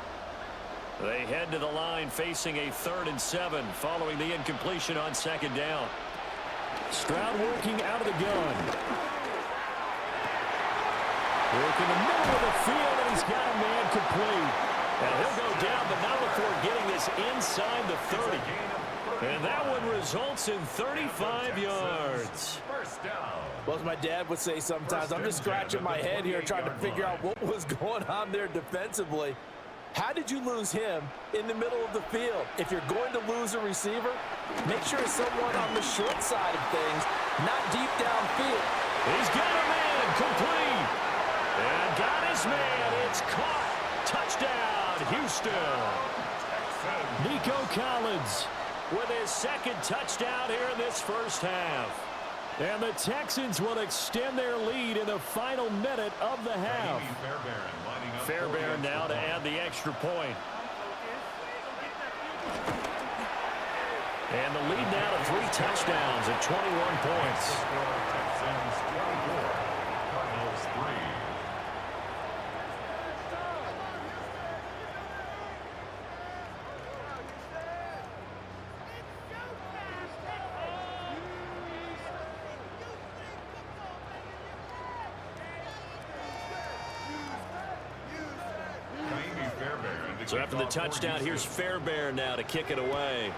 Speaker 1: They head to the line facing a 3rd and 7 following the incompletion on 2nd down. Stroud working out of the gun. Working the middle of the field, and he's got a man complete. Now he'll go down, but not before getting this inside the 30. And that one results in 35 yards.
Speaker 2: Well, as my dad would say sometimes, I'm just scratching my head here trying to figure out what was going on there defensively. How did you lose him in the middle of the field? If you're going to lose a receiver, make sure it's someone on the short side of things, not deep downfield.
Speaker 1: He's got a man complete. And got his man. It's caught. Touchdown, Houston. Nico Collins with his 2nd touchdown here in this first half. And the Texans will extend their lead in the final minute of the half. Fairbairn now to add the extra point. And the lead now to 3 touchdowns at 21 points.
Speaker 4: Texans 24, Cardinals 3.
Speaker 1: So after the touchdown, here's Fairbairn now to kick it away.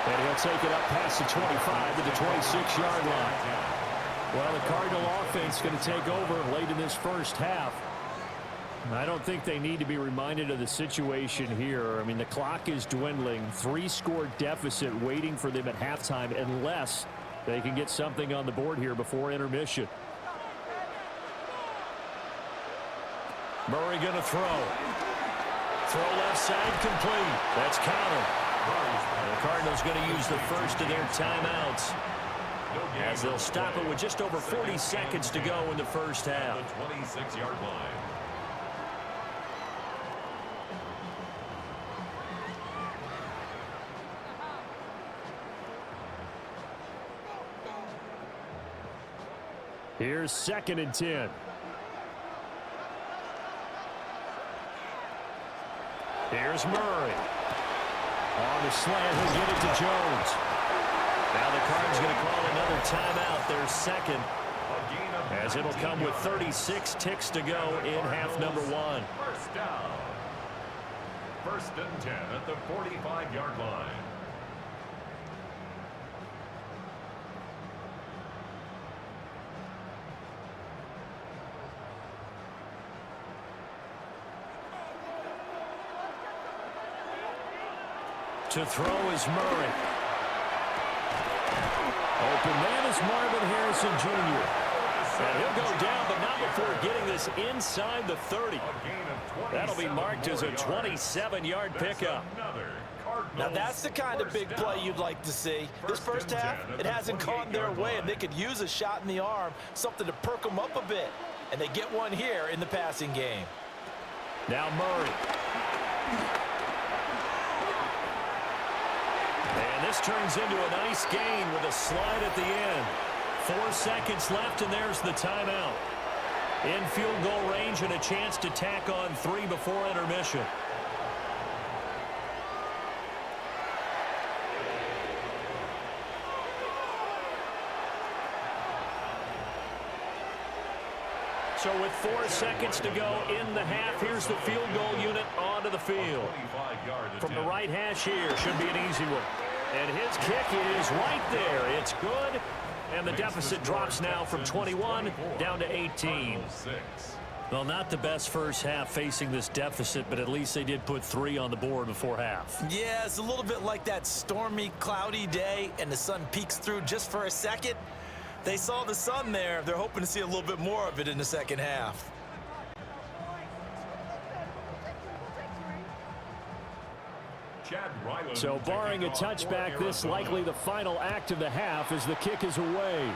Speaker 1: And he'll take it up past the 25 to the 26-yard line. Well, the Cardinal offense going to take over late in this first half. I don't think they need to be reminded of the situation here. I mean, the clock is dwindling. 3-score deficit waiting for them at halftime unless they can get something on the board here before intermission. Murray going to throw. Throw left side complete. That's counted. The Cardinals going to use the first of their timeouts as they'll stop it with just over 40 seconds to go in the first half.
Speaker 4: The 26-yard line.
Speaker 1: Here's 2nd and 10. Here's Murray. On the slant, he'll get it to Jones. Now the Cardinals going to call another timeout, their 2nd, as it'll come with 36 ticks to go in half number 1.
Speaker 4: First down. 1st and 10 at the 45-yard line.
Speaker 1: To throw is Murray. Open man is Marvin Harrison Jr. And he'll go down, but not before getting this inside the 30. That'll be marked as a 27-yard pickup.
Speaker 2: Now that's the kind of big play you'd like to see. This first half, it hasn't gone their way, and they could use a shot in the arm, something to perk them up a bit. And they get one here in the passing game.
Speaker 1: Now Murray. And this turns into a nice gain with a slide at the end. 4 seconds left, and there's the timeout. In field goal range and a chance to tack on 3 before intermission. So with 4 seconds to go in the half, here's the field goal unit onto the field. From the right hash here, should be an easy one. And his kick is right there. It's good. And the deficit drops now from 21 down to 18. Well, not the best first half facing this deficit, but at least they did put 3 on the board before half.
Speaker 2: Yeah, it's a little bit like that stormy, cloudy day, and the sun peeks through just for a second. They saw the sun there. They're hoping to see a little bit more of it in the second half.
Speaker 1: So barring a touchback, this likely the final act of the half as the kick is away.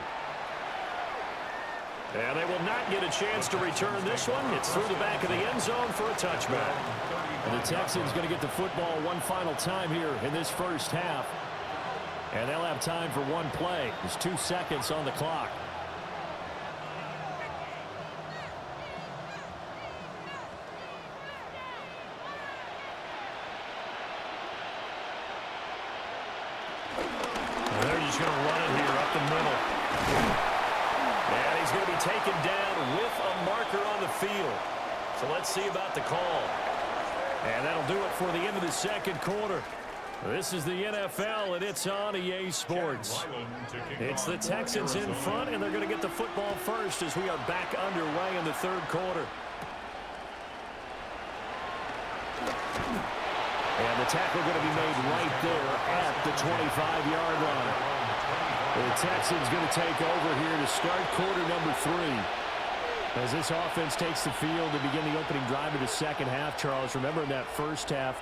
Speaker 1: And they will not get a chance to return this one. It's through the back of the end zone for a touchback. And the Texans going to get the football one final time here in this first half. And they'll have time for one play. There's 2 seconds on the clock. They're just going to run it here up the middle. And he's going to be taken down with a marker on the field. So let's see about the call. And that'll do it for the end of the second quarter. This is the NFL, and it's on EA Sports. It's the Texans in front, and they're going to get the football first as we are back underway in the third quarter. And the tackle going to be made right there at the 25-yard line. The Texans going to take over here to start quarter number 3. As this offense takes the field to begin the opening drive of the second half, Charles, remember in that first half,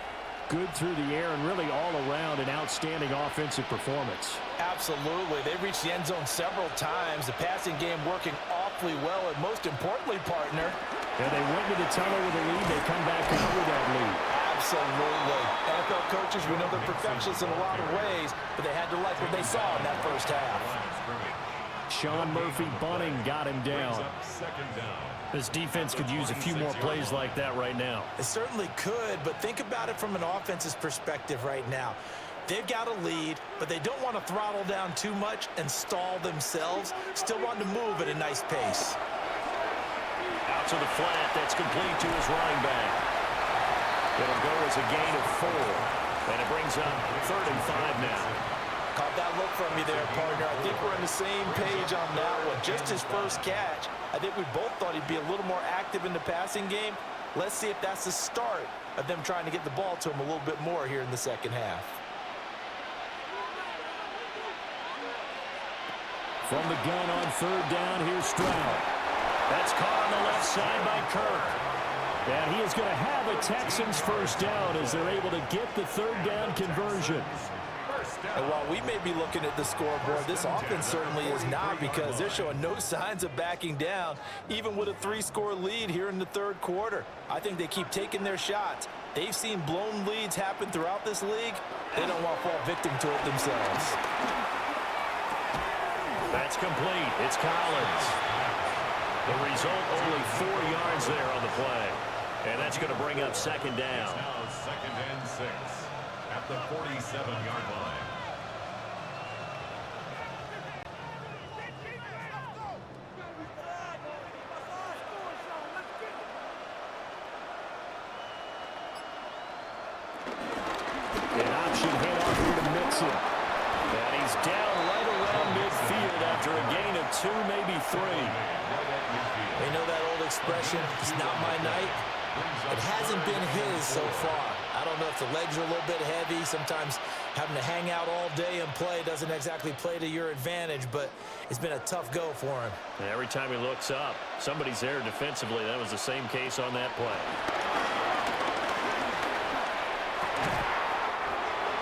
Speaker 1: good through the air and really all around an outstanding offensive performance.
Speaker 3: Absolutely. They reached the end zone several times. The passing game working awfully well, and most importantly, partner.
Speaker 1: And they went to the tunnel with a lead. They come back out with that lead.
Speaker 3: Absolutely. NFL coaches, we know they're perfectionists in a lot of ways, but they had to like what they saw in that first half.
Speaker 1: Sean Murphy bunting got him down. This defense could use a few more plays like that right now.
Speaker 2: It certainly could, but think about it from an offense's perspective right now. They've got a lead, but they don't want to throttle down too much and stall themselves. Still want to move at a nice pace.
Speaker 1: Out to the flat. That's complete to his running back. It'll go as a gain of 4. And it brings up 3rd and 5 now.
Speaker 3: Caught that look from you there, partner. I think we're on the same page on that one. Just his first catch. I think we both thought he'd be a little more active in the passing game. Let's see if that's the start of them trying to get the ball to him a little bit more here in the second half.
Speaker 1: From the gun on 3rd down, here's Stroud. That's caught on the left side by Kirk. And he is going to have a Texans first down as they're able to get the 3rd down conversion.
Speaker 3: And while we may be looking at the scoreboard, this offense certainly is not, because they're showing no signs of backing down, even with a 3-score lead here in the third quarter. I think they keep taking their shots. They've seen blown leads happen throughout this league. They don't want to fall victim to it themselves.
Speaker 1: That's complete. It's Collins. The result, only 4 yards there on the play. And that's going to bring up 2nd down.
Speaker 4: It's now 2nd and 6 at the 47-yard line.
Speaker 1: An option handoff here to Mixon. And he's down right around midfield after a gain of 2, maybe 3.
Speaker 2: You know that old expression, it's not my night? It hasn't been his so far. I don't know if the legs are a little bit heavy. Sometimes having to hang out all day and play doesn't exactly play to your advantage, but it's been a tough go for him.
Speaker 1: And every time he looks up, somebody's there defensively. That was the same case on that play.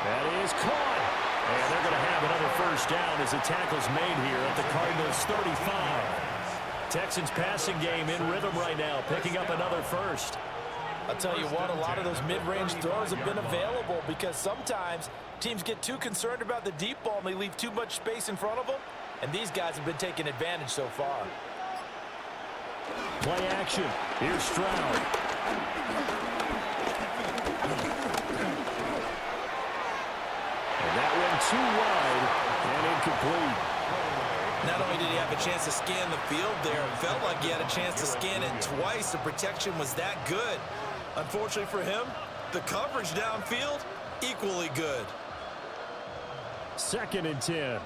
Speaker 1: That is caught. And they're going to have another first down as the tackle's made here at the Cardinals 35. Texans passing game in rhythm right now, picking up another first.
Speaker 3: I'll tell you what, a lot of those mid-range throws have been available because sometimes teams get too concerned about the deep ball and they leave too much space in front of them, and these guys have been taking advantage so far.
Speaker 1: Play action. Here's Stroud. And that went too wide and incomplete.
Speaker 2: Not only did he have a chance to scan the field there, it felt like he had a chance to scan it twice. The protection was that good. Unfortunately for him, the coverage downfield, equally good.
Speaker 1: 2nd and 10.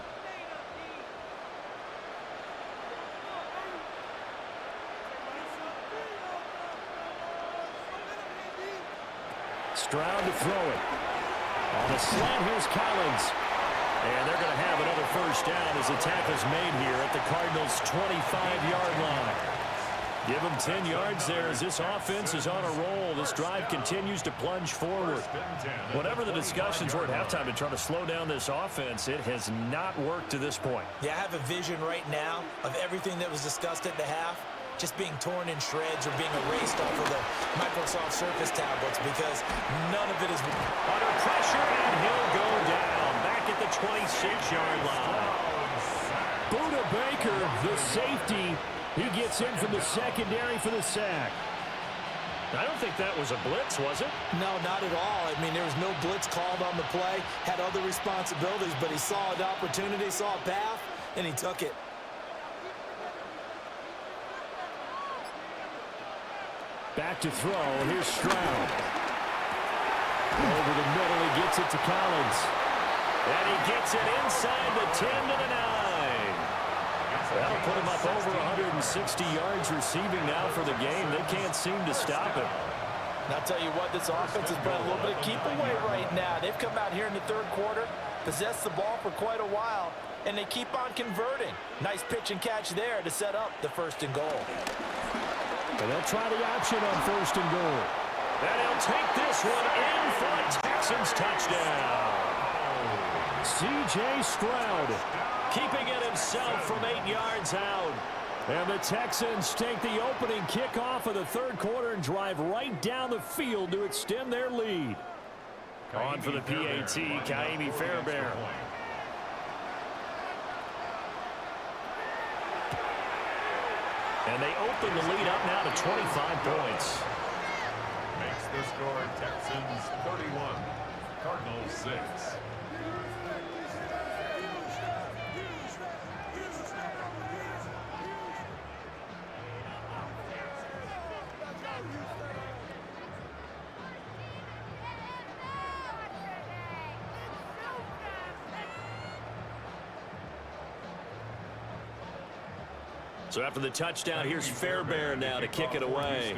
Speaker 1: Stroud to throw it. On the slant, here's Collins. And they're going to have another first down as the tackle's made here at the Cardinals' 25-yard line. Give them 10 yards there as this offense is on a roll. This drive continues to plunge forward. Whatever the discussions were at halftime to try to slow down this offense, it has not worked to this point.
Speaker 2: Yeah, I have a vision right now of everything that was discussed at the half just being torn in shreds or being erased off of the Microsoft Surface tablets because none of it is
Speaker 1: under pressure, and he'll go down back at the 26-yard line. Buda Baker, the safety, he gets in from the secondary for the sack. I don't think that was a blitz, was it?
Speaker 2: No, not at all. I mean, there was no blitz called on the play, had other responsibilities, but he saw an opportunity, saw a path, and he took it.
Speaker 1: Back to throw. Here's Stroud. Over the middle, he gets it to Collins. And he gets it inside the 10 to the 9. That'll put him up over 160 yards receiving now for the game. They can't seem to stop him.
Speaker 3: And I'll tell you what, this offense has playing a little bit of keep away right now. They've come out here in the 3rd quarter, possessed the ball for quite a while, and they keep on converting. Nice pitch and catch there to set up the 1st and goal.
Speaker 1: And they'll try the option on 1st and goal. And he'll take this one in for a Texans touchdown. C.J. Stroud keeping it himself from 8 yards out. And the Texans take the opening kickoff of the 3rd quarter and drive right down the field to extend their lead. On for the PAT, Kaimi Fairbairn. And they open the lead up now to 25 points.
Speaker 4: Makes the score Texans 31, Cardinals 6.
Speaker 1: So after the touchdown, here's Fairbairn now to kick it away.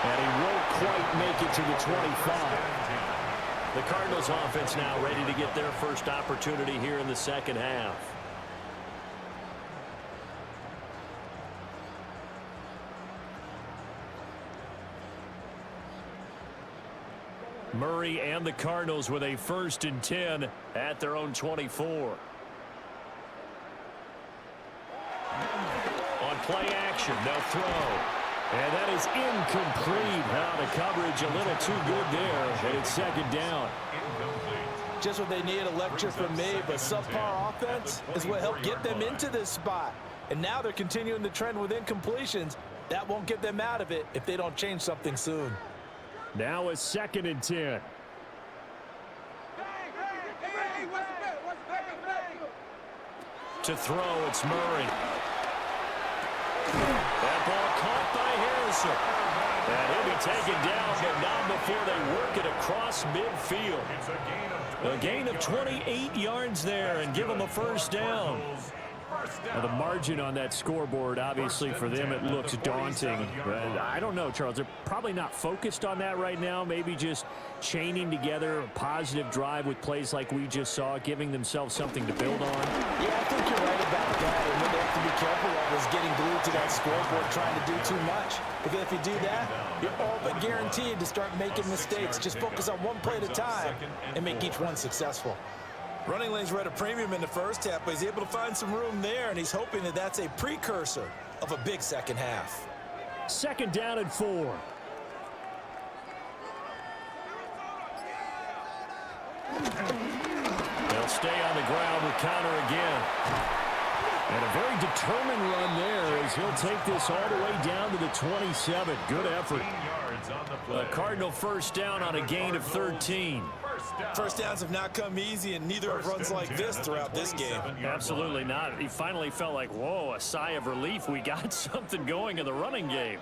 Speaker 1: And he won't quite make it to the 25. The Cardinals offense now ready to get their first opportunity here in the 2nd half. Murray and the Cardinals with a 1st and 10 at their own 24. On play action, they'll throw. And that is incomplete. Now the coverage a little too good there, and it's 2nd down.
Speaker 3: Just what they need, a lecture from me, but subpar offense is what helped get them into this spot. And now they're continuing the trend with incompletions. That won't get them out of it if they don't change something soon.
Speaker 1: Now a 2nd and 10. To throw, it's Murray. That ball caught by Harrison. And he'll be taken down, but not before they work it across midfield. A gain of 28 yards there and give them a 1st down. Now, the margin on that scoreboard, obviously, for them, it looks daunting. I don't know, Charles. They're probably not focused on that right now. Maybe just chaining together a positive drive with plays like we just saw, giving themselves something to build on.
Speaker 3: Yeah, I think you're right about that. And what they have to be careful of is getting glued to that scoreboard trying to do too much. Because if you do that, you're all but guaranteed to start making mistakes. Just focus on one play at a time and make each one successful.
Speaker 2: Running lanes were at a premium in the first half, but he's able to find some room there, and he's hoping that that's a precursor of a big second half.
Speaker 1: 2nd down and 4. They'll stay on the ground with Connor again. And a very determined run there as he'll take this all the way down to the 27. Good effort. A Cardinal first down on a gain of 13.
Speaker 2: First downs have not come easy, and neither have runs like this throughout this game.
Speaker 1: Absolutely not. He finally felt like, whoa, a sigh of relief. We got something going in the running game.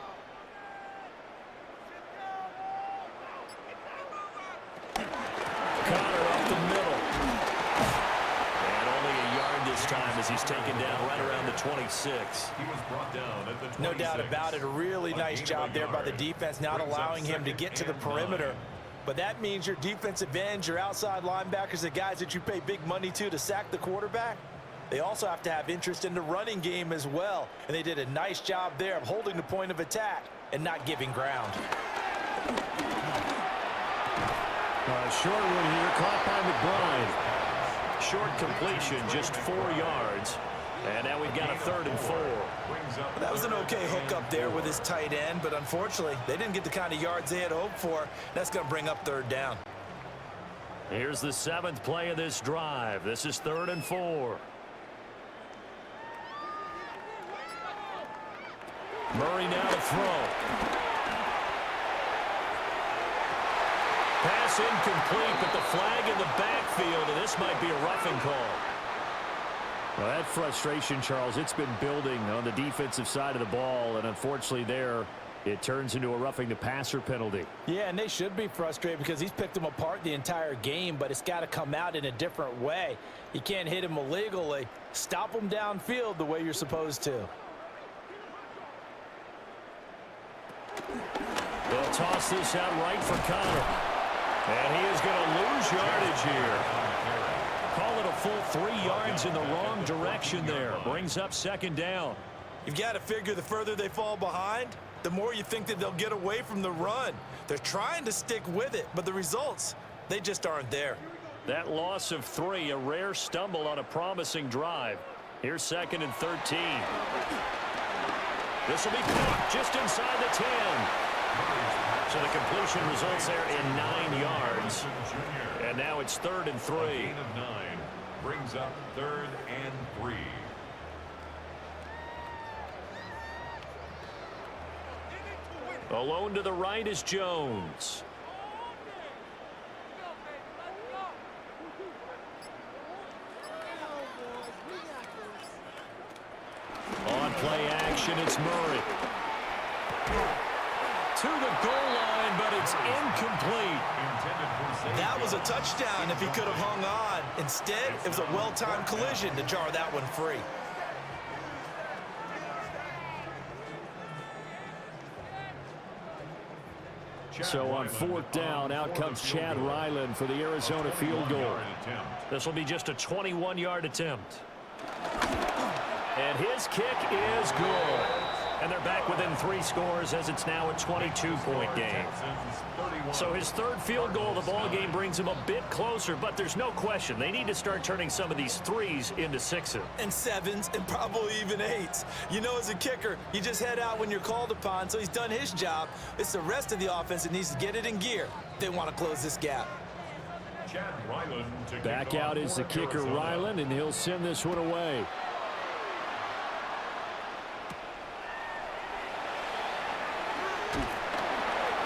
Speaker 1: Connor up the middle. And only a yard this time as he's taken down right around the 26.
Speaker 4: He was brought down at the 26.
Speaker 2: No doubt about it. A really nice job there by the defense, not allowing him to get to the perimeter. But that means your defensive ends, your outside linebackers, the guys that you pay big money to sack the quarterback, they also have to have interest in the running game as well. And they did a nice job there of holding the point of attack and not giving ground.
Speaker 1: Short one here, caught by McBride. Short completion, just 4 yards. And now we've got a 3rd and 4.
Speaker 2: That was an okay hookup there with his tight end, but unfortunately, they didn't get the kind of yards they had hoped for. That's going to bring up 3rd down.
Speaker 1: Here's the 7th play of this drive. This is 3rd and 4. Murray now to throw. Pass incomplete, but the flag in the backfield, and this might be a roughing call. Well, that frustration, Charles, it's been building on the defensive side of the ball, and unfortunately there, it turns into a roughing the passer penalty.
Speaker 3: Yeah, and they should be frustrated because he's picked them apart the entire game, but it's got to come out in a different way. You can't hit him illegally. Stop him downfield the way you're supposed to.
Speaker 1: They'll toss this out right for Connor. And he is going to lose yardage here. Call it a full 3 yards in the wrong direction there. Brings up 2nd down.
Speaker 2: You've got to figure the further they fall behind, the more you think that they'll get away from the run. They're trying to stick with it, but the results, they just aren't there.
Speaker 1: That loss of 3, a rare stumble on a promising drive. Here's 2nd and 13. This will be caught just inside the 10. So the completion results there in 9 yards. And now it's 3rd and 3.
Speaker 4: A gain of 9 brings up 3rd and 3.
Speaker 1: Alone to the right is Jones. On play action, it's Murray. To the goal line, but it's incomplete.
Speaker 2: That was a touchdown if he could have hung on. Instead, it was a well-timed collision to jar that one free.
Speaker 1: So on 4th down, out comes Chad Ryland for the Arizona field goal. This will be just a 21-yard attempt. And his kick is good. And they're back within 3 scores as it's now a 22-point game. So his 3rd field goal of the ball game brings him a bit closer, but there's no question they need to start turning some of these 3s into 6s.
Speaker 2: And 7s and probably even 8s. You know, as a kicker, you just head out when you're called upon, so he's done his job. It's the rest of the offense that needs to get it in gear. They want to close this gap.
Speaker 1: Back out is the kicker, Ryland, and he'll send this one away.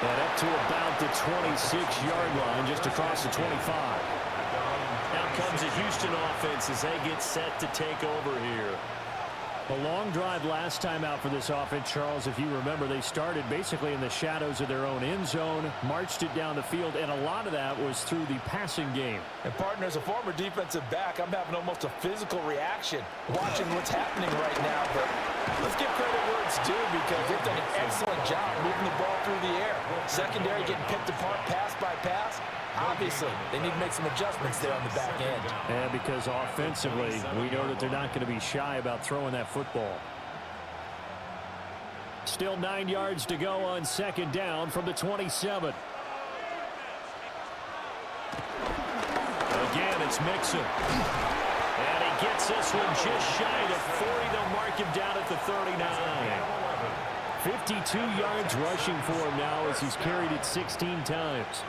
Speaker 1: And up to about the 26-yard line, just across the 25. Now comes the Houston offense as they get set to take over here. A long drive last time out for this offense, Charles. If you remember, they started basically in the shadows of their own end zone, marched it down the field, and a lot of that was through the passing game.
Speaker 3: And partner, as a former defensive back, I'm having almost a physical reaction watching what's happening right now. But let's give credit where it's due because they've done an excellent job moving the ball through the air. Secondary getting picked apart pass by pass. Obviously, they need to make some adjustments there on the back end.
Speaker 1: And because offensively, we know that they're not going to be shy about throwing that football. Still 9 yards to go on 2nd down from the 27. A again. It's Mixon. And he gets this one just shy of 40. They'll mark him down at the 39. 52 yards rushing for him now as he's carried it 16 times.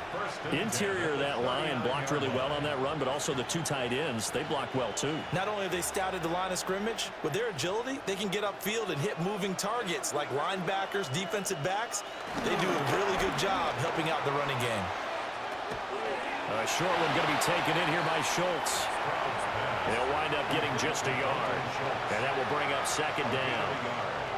Speaker 1: Interior of that line blocked really well on that run, but also the two tight ends, they blocked well too.
Speaker 2: Not only have they scouted the line of scrimmage, with their agility, they can get upfield and hit moving targets like linebackers, defensive backs. They do a really good job helping out the running game.
Speaker 1: A short one going to be taken in here by Schultz. They'll wind up getting just a yard, and that will bring up second down.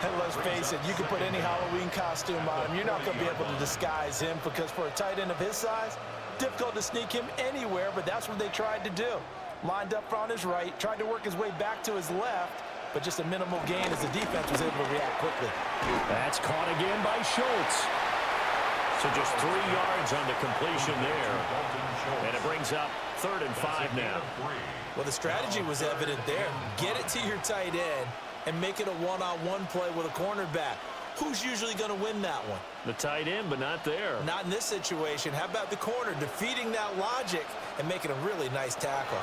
Speaker 3: And let's face it, you can put any Halloween costume on him. You're not going to be able to disguise him because for a tight end of his size, difficult to sneak him anywhere, but that's what they tried to do. Lined up on his right, tried to work his way back to his left, but just a minimal gain as the defense was able to react quickly.
Speaker 1: That's caught again by Schultz. So just 3 yards on the completion there. And it brings up 3rd and 5 now.
Speaker 2: Well, the strategy was evident there. Get it to your tight end and make it a one-on-one play with a cornerback. Who's usually going to win that one?
Speaker 1: The tight end, but not there.
Speaker 2: Not in this situation. How about the corner defeating that logic and making a really nice tackle?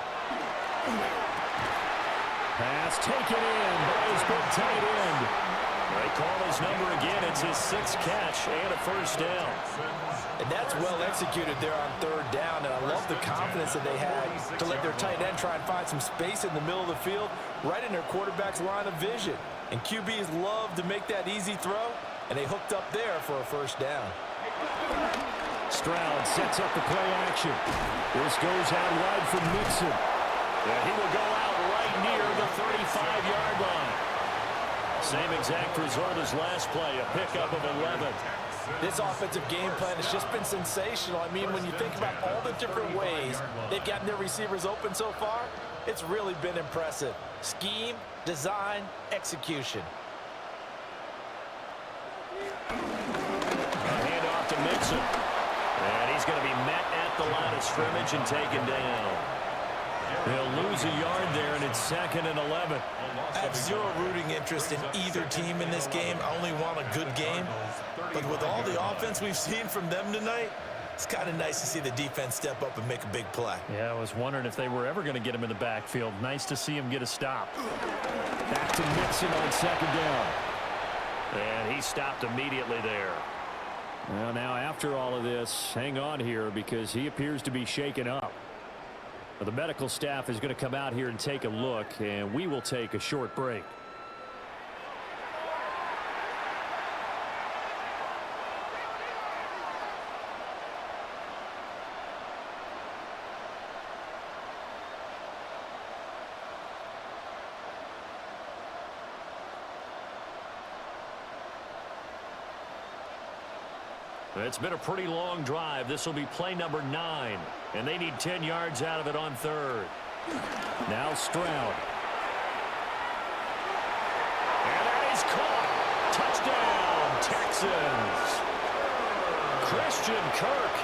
Speaker 1: Pass taken in by his big tight end. They call his number again. It's his 6th catch and a first down.
Speaker 3: And that's well executed there on 3rd down, and I love the confidence that they had to let their tight end try and find some space in the middle of the field, right in their quarterback's line of vision. And QBs love to make that easy throw, and they hooked up there for a first down.
Speaker 1: Stroud sets up the play action. This goes out wide for Mixon. And he will go out right near the 35-yard line. Same exact result as last play, a pickup of 11.
Speaker 3: This offensive game plan has just been sensational. I mean, when you think about all the different ways they've gotten their receivers open so far, it's really been impressive. Scheme, design, execution.
Speaker 1: A handoff to Mixon. And he's going to be met at the line of scrimmage and taken down. They'll lose a yard there, and it's 2nd and 11.
Speaker 2: I have zero rooting interest in either team in this game. I only want a good game. But with all the offense we've seen from them tonight, it's kind of nice to see the defense step up and make a big play.
Speaker 1: Yeah, I was wondering if they were ever going to get him in the backfield. Nice to see him get a stop. Back to Mixon on 2nd down. And he stopped immediately there. Well, now after all of this, hang on here because he appears to be shaken up. The medical staff is going to come out here and take a look, and we will take a short break. It's been a pretty long drive. This will be play number 9, and they need 10 yards out of it on 3rd. Now Stroud. And that is caught. Touchdown, Texans. Christian Kirk,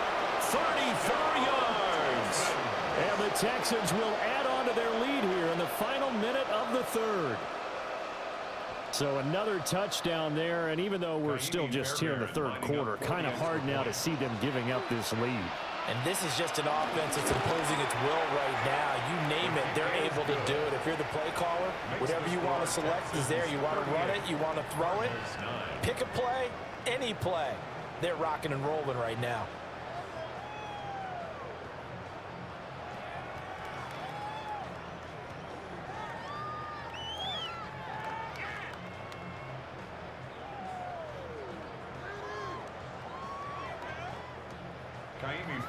Speaker 1: 34 yards. And the Texans will add on to their lead here in the final minute of the 3rd. So another touchdown there, and even though we're still just here in the 3rd quarter, kind of hard now to see them giving up this lead.
Speaker 3: And this is just an offense that's imposing its will right now. You name it, they're able to do it. If you're the play caller, whatever you want to select is there. You want to run it, you want to throw it, pick a play, any play. They're rocking and rolling right now.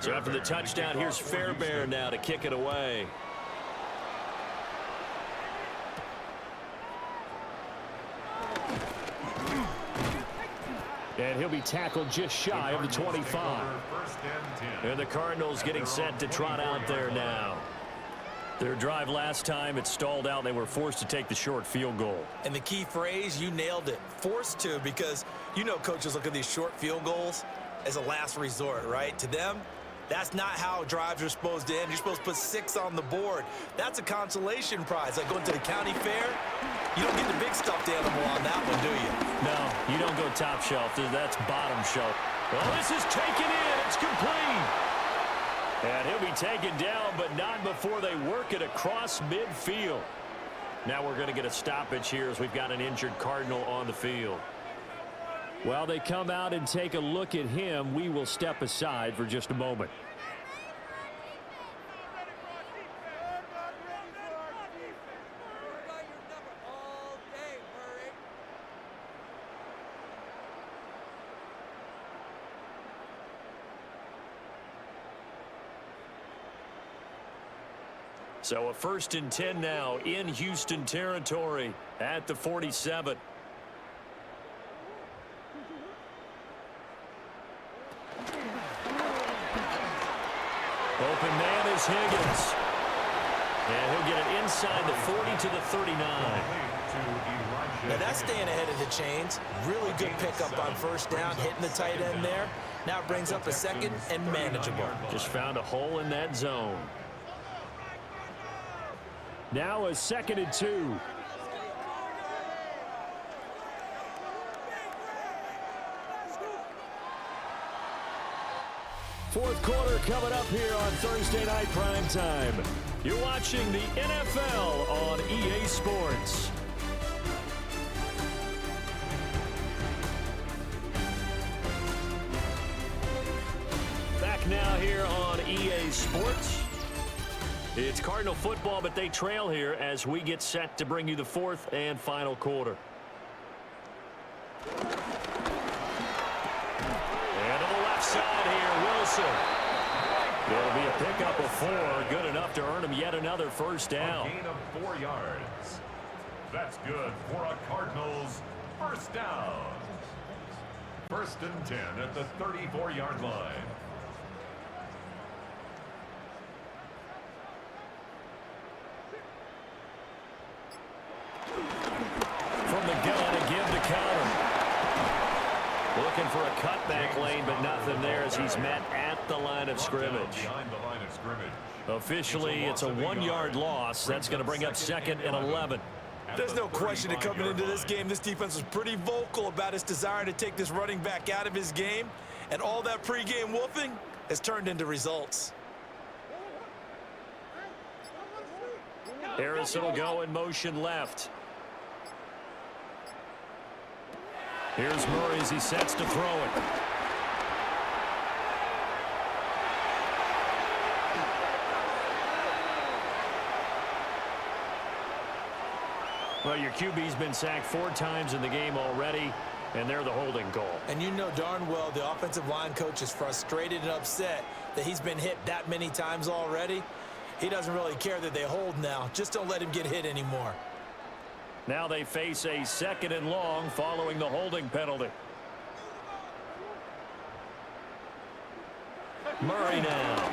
Speaker 1: So after the touchdown, here's Fairbairn now to kick it away. And he'll be tackled just shy of the 25. And the Cardinals getting set to trot out there now. Their drive last time, it stalled out. They were forced to take the short field goal.
Speaker 2: And the key phrase, you nailed it, forced to, because you know coaches look at these short field goals as a last resort, right? To them, that's not how drives are supposed to end. You're supposed to put 6 on the board. That's a consolation prize. Like going to the county fair, you don't get the big stuffed animal on that one, do you?
Speaker 1: No, you don't go top shelf. That's bottom shelf. Well, this is taken in. It's complete. And he'll be taken down, but not before they work it across midfield. Now we're going to get a stoppage here as we've got an injured Cardinal on the field. While they come out and take a look at him, we will step aside for just a moment. So a 1st and 10 now in Houston territory at the 47. Open man is Higgins. And he'll get it inside the 40 to the 39.
Speaker 2: Now that's staying ahead of the chains. Really good pickup on 1st down, hitting the tight end there. Now it brings up a 2nd and manageable.
Speaker 1: Just found a hole in that zone. Now a 2nd and 2. Fourth quarter coming up here on Thursday Night Prime Time. You're watching the NFL on EA Sports. Back now here on EA Sports. It's Cardinal football, but they trail here as we get set to bring you the 4th and final quarter. And to the left side here, Wilson. It'll be a pickup of 4, good enough to earn him yet another 1st down.
Speaker 4: A gain of 4 yards. That's good for a Cardinals 1st down. 1st and 10 at the 34-yard line.
Speaker 1: From the gun, again to counter. Looking for a cutback lane, but nothing there as he's met at the line of scrimmage.
Speaker 4: Behind the line of scrimmage.
Speaker 1: Officially, it's a 1-yard loss. That's going to bring up 2nd and 11.
Speaker 2: There's no question that coming into this game, this defense was pretty vocal about its desire to take this running back out of his game. And all that pregame wolfing has turned into results.
Speaker 1: Harrison will go in motion left. Here's Murray as he sets to throw it. Well, your QB's been sacked 4 times in the game already, and they're the holding call.
Speaker 2: And you know darn well the offensive line coach is frustrated and upset that he's been hit that many times already. He doesn't really care that they hold now. Just don't let him get hit anymore.
Speaker 1: Now they face a 2nd and long following the holding penalty. Murray now.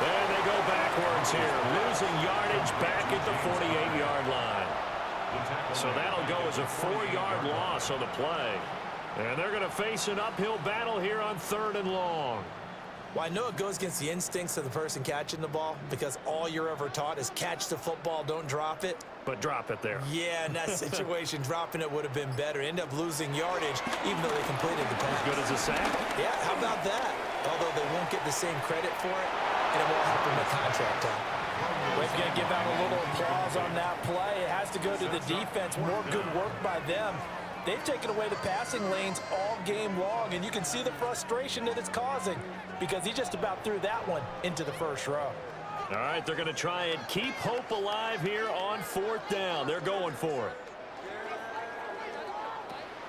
Speaker 1: And they go backwards here, losing yardage back at the 48-yard line. So that'll go as a 4-yard loss on the play. And they're going to face an uphill battle here on 3rd and long.
Speaker 2: Well, I know it goes against the instincts of the person catching the ball because all you're ever taught is catch the football, don't drop it.
Speaker 1: But drop it there.
Speaker 2: Yeah, in that situation, dropping it would have been better. End up losing yardage even though they completed the pass.
Speaker 1: As good as a sack?
Speaker 2: Yeah, how about that? Although they won't get the same credit for it, and it won't help them with contract time.
Speaker 3: We're going to give out a little applause on that play. It has to go to the defense. More good work by them. They've taken away the passing lanes all game long, and you can see the frustration that it's causing because he just about threw that one into the 1st row.
Speaker 1: All right, they're going to try and keep hope alive here on 4th down. They're going for it.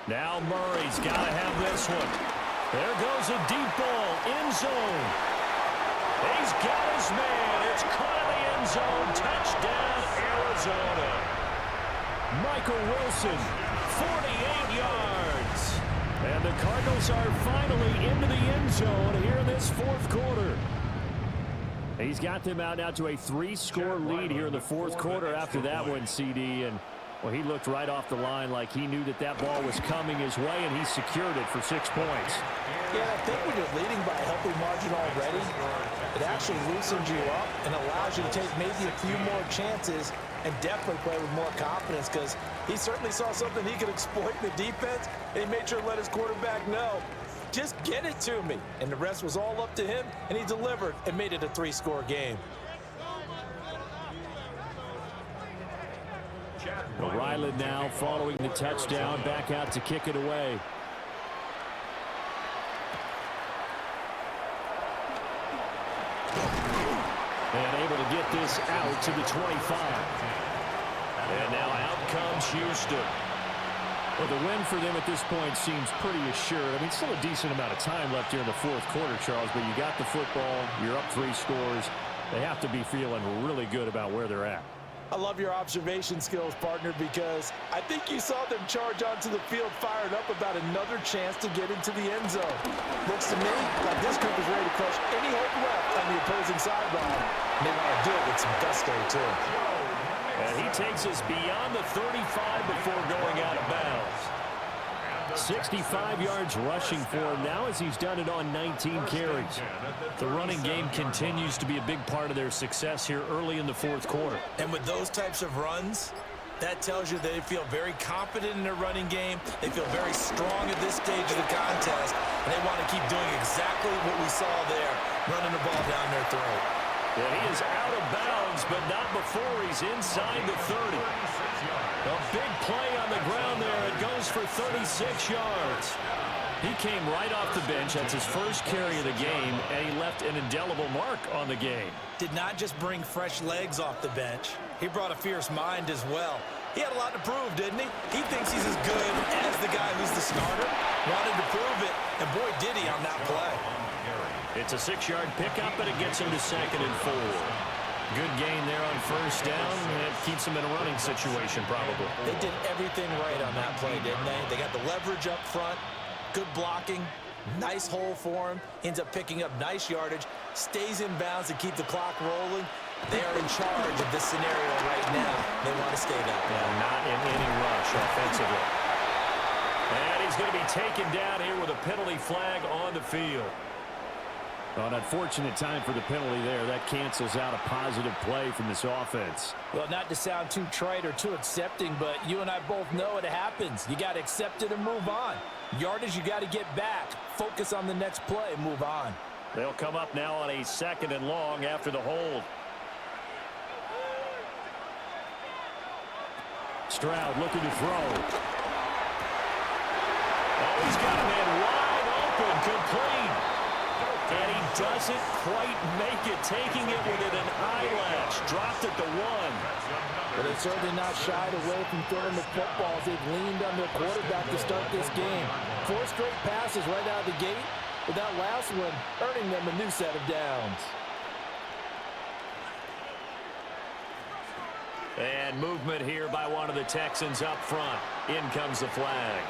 Speaker 1: Now Murray's got to have this one. There goes a deep ball, end zone. He's got his man. It's caught in the end zone. Touchdown, Arizona. Michael Wilson, 48 yards. And the Cardinals are finally into the end zone here in this 4th quarter. He's got them out now to a 3-score lead here in the 4th quarter after that one, CD. And, well, he looked right off the line like he knew that that ball was coming his way, and he secured it for 6 points.
Speaker 3: Yeah, I think when you're leading by a healthy margin already, it actually loosens you up and allows you to take maybe a few more chances and definitely play with more confidence because he certainly saw something he could exploit in the defense, and he made sure to let his quarterback know. Just get it to me. And the rest was all up to him, and he delivered and made it a 3-score game.
Speaker 1: Realigned now following the touchdown, back out to kick it away. And able to get this out to the 25. And now out comes Houston. Well, the win for them at this point seems pretty assured. I mean, still a decent amount of time left here in the fourth quarter, Charles, but you got the football, you're up 3 scores. They have to be feeling really good about where they're at.
Speaker 3: I love your observation skills, partner, because I think you saw them charge onto the field fired up about another chance to get into the end zone. Looks to me like this group is ready to crush any hope left on the opposing sideline. And they want to do it with some gusto, too.
Speaker 1: And he takes us beyond the 35 before going out of bounds. 65 yards rushing for him now as he's done it on 19 carries. The running game continues to be a big part of their success here early in the fourth quarter.
Speaker 2: And with those types of runs, that tells you they feel very confident in their running game. They feel very strong at this stage of the contest, and they want to keep doing exactly what we saw there, running the ball down their throat.
Speaker 1: Yeah, he is out of bounds, but not before he's inside the 30. A big play on the ground there. It goes for 36 yards. He came right off the bench. That's his first carry of the game, and he left an indelible mark on the game.
Speaker 2: Did not just bring fresh legs off the bench. He brought a fierce mind as well. He had a lot to prove, didn't he? He thinks he's as good as the guy who's the starter. Wanted to prove it, and boy, did he on that play.
Speaker 1: It's a 6-yard pickup, and it gets him to 2nd and 4. Good gain there on first down, and it keeps him in a running situation probably.
Speaker 2: They did everything right on that play, didn't they? They got the leverage up front, good blocking, nice hole for him, ends up picking up nice yardage, stays in bounds to keep the clock rolling. They are in charge of this scenario right now. They want to stay that way.
Speaker 1: Yeah, not in any rush offensively. And he's going to be taken down here with a penalty flag on the field. Well, an unfortunate time for the penalty there. That cancels out a positive play from this offense.
Speaker 3: Well, not to sound too trite or too accepting, but you and I both know it happens. You got to accept it and move on. Yardage, you got to get back. Focus on the next play. Move on.
Speaker 1: They'll come up now on a 2nd and long after the hold. Stroud looking to throw. Oh, he's got a man wide open, complete. And he doesn't quite make it, taking it within an eyelash. Dropped at the 1.
Speaker 3: But they're certainly not shied away from throwing the footballs. They've leaned on their quarterback to start this game. 4 straight passes right out of the gate, with that last one earning them a new set of downs.
Speaker 1: And movement here by one of the Texans up front. In comes the flag.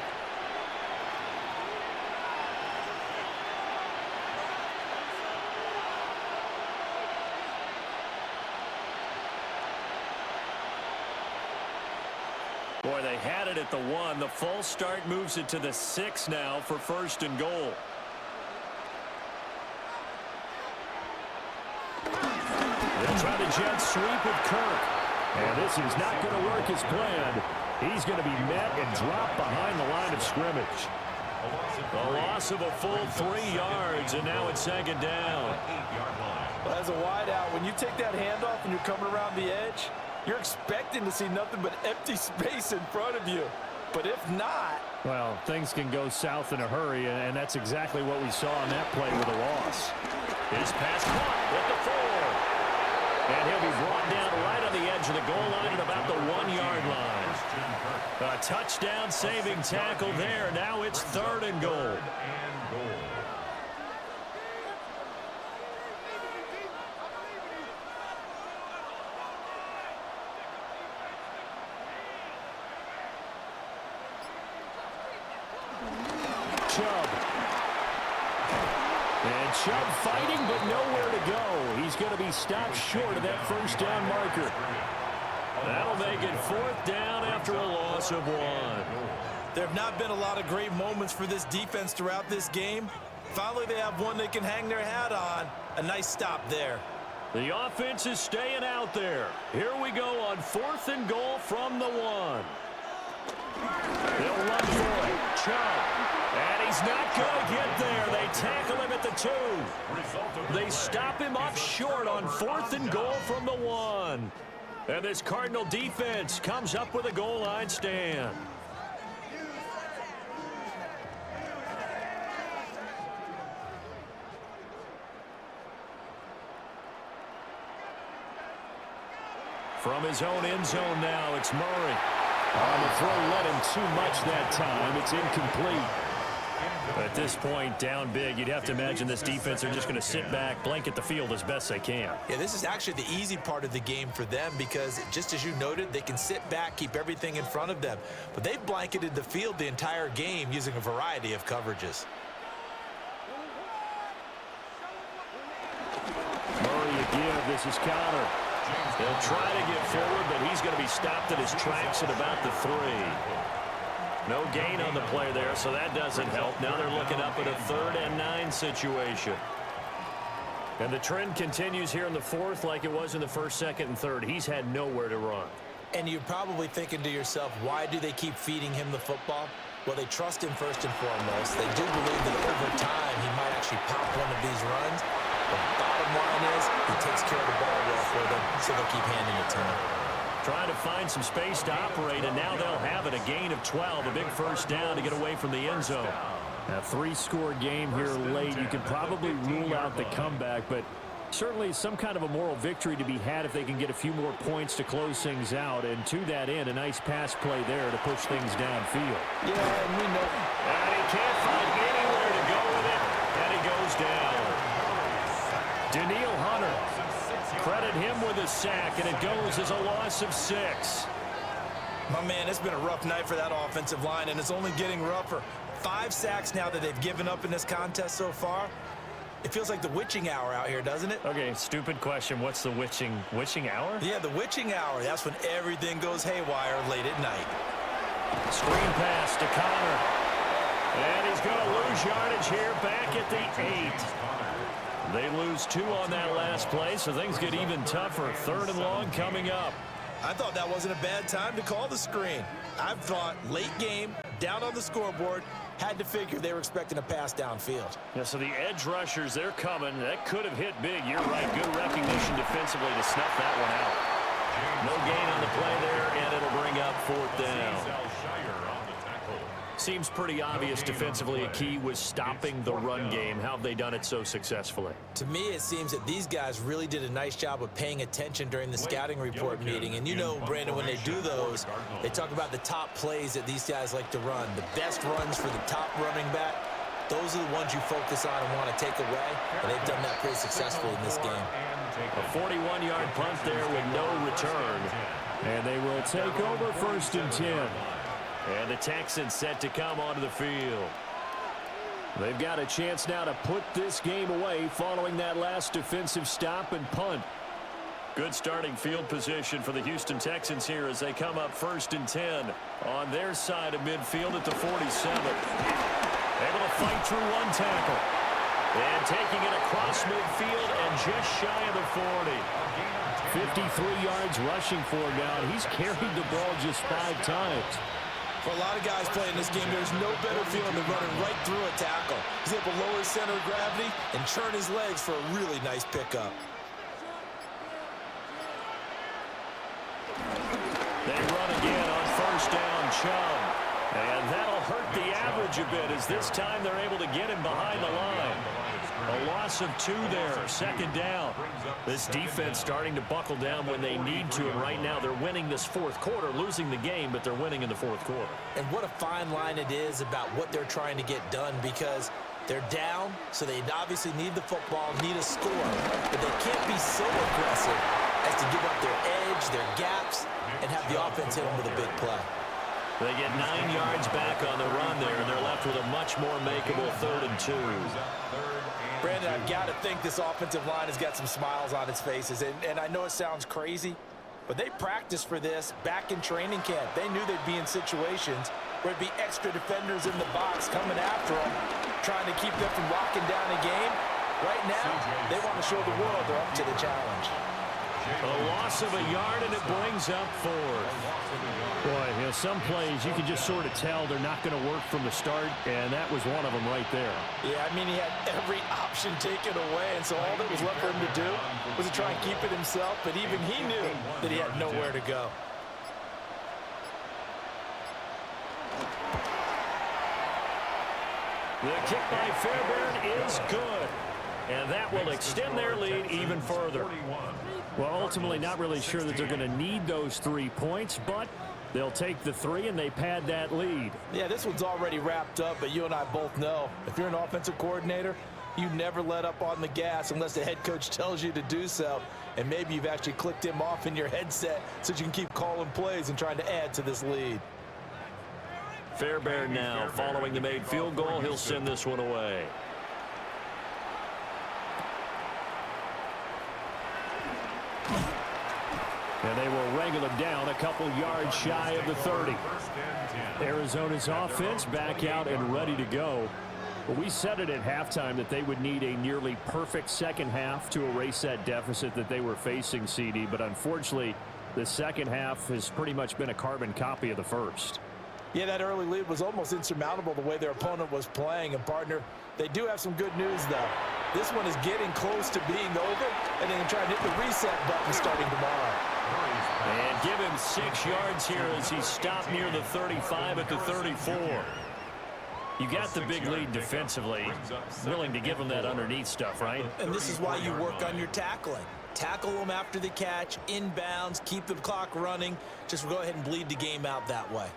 Speaker 1: Boy, they had it at the 1. The false start moves it to the 6 now for 1st and goal. They'll try the jet sweep with Kirk. And this is not going to work as planned. He's going to be met and dropped behind the line of scrimmage. A loss of a full 3 yards, and now it's 2nd down.
Speaker 3: Well, as a wideout, when you take that handoff and you're coming around the edge, you're expecting to see nothing but empty space in front of you. But if not...
Speaker 1: Well, things can go south in a hurry, and that's exactly what we saw on that play with a loss. His pass caught at the 4. And he'll be brought down right on the edge of the goal line at about the 1-yard line. A touchdown-saving tackle there. Now it's 3rd and goal. Chubb. And Chubb fighting, but nowhere to go. He's going to be stopped short of that 1st down marker. That'll make it 4th down after a loss of 1.
Speaker 2: There have not been a lot of great moments for this defense throughout this game. Finally, they have one they can hang their hat on. A nice stop there.
Speaker 1: The offense is staying out there. Here we go on 4th and goal from the 1. They'll run for it. Chubb. And he's not going to get there. They tackle him at the 2. They stop him up short on 4th and goal from the 1. And this Cardinal defense comes up with a goal line stand. From his own end zone now, it's Murray. The throw led him too much that time. It's incomplete. At this point, down big, you'd have to imagine this defense are just going to sit back, blanket the field as best they can.
Speaker 2: Yeah, this is actually the easy part of the game for them because, just as you noted, they can sit back, keep everything in front of them. But they've blanketed the field the entire game using a variety of coverages.
Speaker 1: Murray again. This is Connor. They'll try to get forward, but he's going to be stopped in his tracks at about the 3. No gain on the play there, so that doesn't help. Now they're looking up at a 3rd and 9 situation. And the trend continues here in the 4th like it was in the 1st, 2nd, and 3rd. He's had nowhere to run.
Speaker 2: And you're probably thinking to yourself, why do they keep feeding him the football? Well, they trust him first and foremost. They do believe that over time he might actually pop one of these runs. The bottom line is he takes care of the ball well for them, so they'll keep handing it to him.
Speaker 1: Trying to find some space to operate, and now they'll have it. A gain of 12, a big first down to get away from the end zone. A 3-score game here late. You could probably rule out the comeback, but certainly some kind of a moral victory to be had if they can get a few more points to close things out. And to that end, a nice pass play there to push things downfield.
Speaker 2: Yeah, and we know.
Speaker 1: And he can't find anywhere to go with it, and he goes down. Daniil Hunter. Credit him with a sack, and it goes as a loss of 6.
Speaker 2: My man, it's been a rough night for that offensive line, and it's only getting rougher. 5 sacks now that they've given up in this contest so far. It feels like the witching hour out here, doesn't it?
Speaker 1: Okay, stupid question. What's the witching hour?
Speaker 2: Yeah, the witching hour. That's when everything goes haywire late at night.
Speaker 1: Screen pass to Connor. And he's going to lose yardage here back at the 8. They lose 2 on that last play, so things get even tougher. 3rd and long coming up.
Speaker 2: I thought that wasn't a bad time to call the screen. I thought late game, down on the scoreboard, had to figure they were expecting a pass downfield.
Speaker 1: Yeah, so the edge rushers, they're coming. That could have hit big. You're right. Good recognition defensively to snuff that one out. No gain on the play there, and it'll bring up 4th down. Seems pretty obvious defensively a key was stopping the run game. How have they done it so successfully?
Speaker 2: To me, it seems that these guys really did a nice job of paying attention during the scouting report meeting. And you know, Brandon, when they do those, they talk about the top plays that these guys like to run. The best runs for the top running back, those are the ones you focus on and want to take away. And they've done that pretty successfully in this game.
Speaker 1: A 41-yard punt there with no return. And they will take over 1st and 10. And the Texans set to come onto the field. They've got a chance now to put this game away following that last defensive stop and punt. Good starting field position for the Houston Texans here as they come up 1st and 10 on their side of midfield at the 47. Able to fight through one tackle. And taking it across midfield and just shy of the 40. 53 yards rushing for him now. He's carried the ball just 5 times.
Speaker 2: For a lot of guys playing this game, there's no better feeling than running right through a tackle. He's able to lower his center of gravity and churn his legs for a really nice pickup.
Speaker 1: They run again on 1st down, Chubb. And that'll hurt the average a bit as this time they're able to get him behind the line. A loss of 2 there, 2nd down. This defense starting to buckle down when they need to, and right now they're winning this 4th quarter, losing the game, but they're winning in the 4th quarter.
Speaker 2: And what a fine line it is about what they're trying to get done, because they're down, so they obviously need the football, need a score, but they can't be so aggressive as to give up their edge, their gaps, and have the offense hit them with a big play.
Speaker 1: They get 9 yards back on the run there, and they're left with a much more makeable 3rd and 2.
Speaker 2: Brandon, I've got to think this offensive line has got some smiles on its faces. And I know it sounds crazy, but they practiced for this back in training camp. They knew they'd be in situations where it'd be extra defenders in the box coming after them, trying to keep them from locking down a game. Right now, they want to show the world they're up to the challenge.
Speaker 1: A loss of a yard, and it brings up 4. Boy, some plays you can just sort of tell they're not going to work from the start, and that was one of them right there.
Speaker 3: Yeah, I mean, he had every option taken away, and so all that was left for him to do was to try and keep it himself, but even he knew that he had nowhere to go.
Speaker 1: The kick by Fairbairn is good, and that will extend their lead even further. Well, ultimately not really sure that they're going to need those 3 points, but they'll take the 3 and they pad that lead.
Speaker 3: Yeah, this one's already wrapped up, but you and I both know if you're an offensive coordinator, you never let up on the gas unless the head coach tells you to do so, and maybe you've actually clicked him off in your headset so you can keep calling plays and trying to add to this lead.
Speaker 1: Fairbairn now, following the made field goal, he'll send this one away. And they will wrangle him down a couple yards shy of the 30. Arizona's offense back out and ready to go. But we said it at halftime that they would need a nearly perfect second half to erase that deficit that they were facing, CD. But unfortunately, the second half has pretty much been a carbon copy of the first.
Speaker 3: Yeah, that early lead was almost insurmountable the way their opponent was playing. And, partner, they do have some good news, though. This one is getting close to being over, and they can try to hit the reset button starting tomorrow.
Speaker 1: And give him 6 yards here as he stopped near the 35 at the 34. You got the big lead defensively, willing to give them that underneath stuff, right?
Speaker 3: And this is why you work on your tackling. Tackle them after the catch, inbounds, keep the clock running. Just go ahead and bleed the game out that way.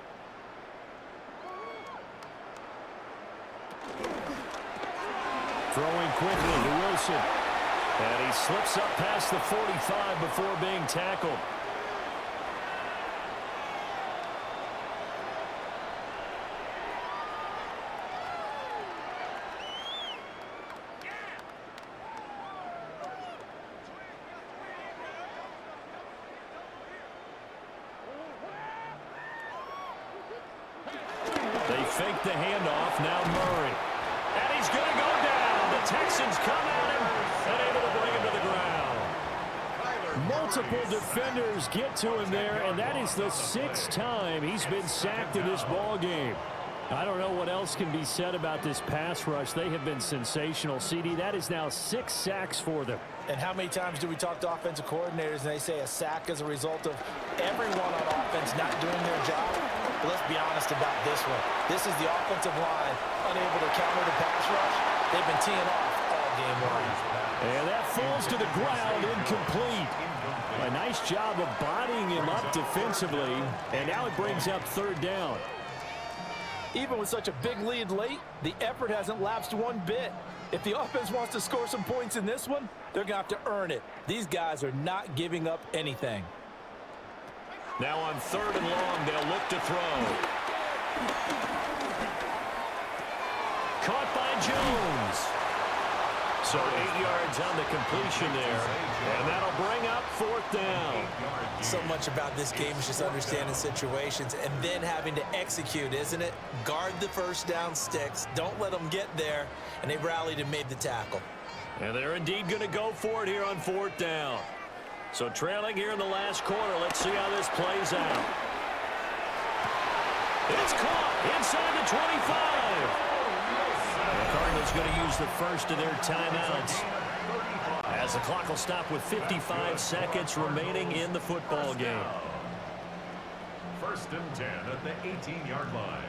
Speaker 1: Throwing quickly to Wilson. And he slips up past the 45 before being tackled. They fake the handoff. Now Murray. And he's going to go down. The Texans come at him and able to bring him to the ground. Multiple defenders get to him there, and that is the 6th time he's been sacked in this ball game. I don't know what else can be said about this pass rush. They have been sensational. CD, that is now 6 sacks for them.
Speaker 3: And how many times do we talk to offensive coordinators and they say a sack is a result of everyone on offense not doing their job? But let's be honest about this one. This is the offensive line unable to counter the pass rush. They've been teeing off all game long.
Speaker 1: And that falls to the ground, incomplete. A nice job of bodying him up defensively, and now it brings up 3rd down.
Speaker 3: Even with such a big lead late, the effort hasn't lapsed one bit. If the offense wants to score some points in this one, they're going to have to earn it. These guys are not giving up anything.
Speaker 1: Now on 3rd and long, they'll look to throw. Caught by Jones. So 8 yards on the completion there, and that'll bring up 4th down.
Speaker 3: So much about this game is just understanding situations and then having to execute, isn't it? Guard the first down sticks. Don't let them get there, and they rallied and made the tackle.
Speaker 1: And they're indeed going to go for it here on 4th down. So trailing here in the last quarter, let's see how this plays out. It's caught inside the 25. The Cardinals going to use the first of their timeouts as the clock will stop with 55 seconds remaining in the football game.
Speaker 4: 1st and 10 at the 18-yard line.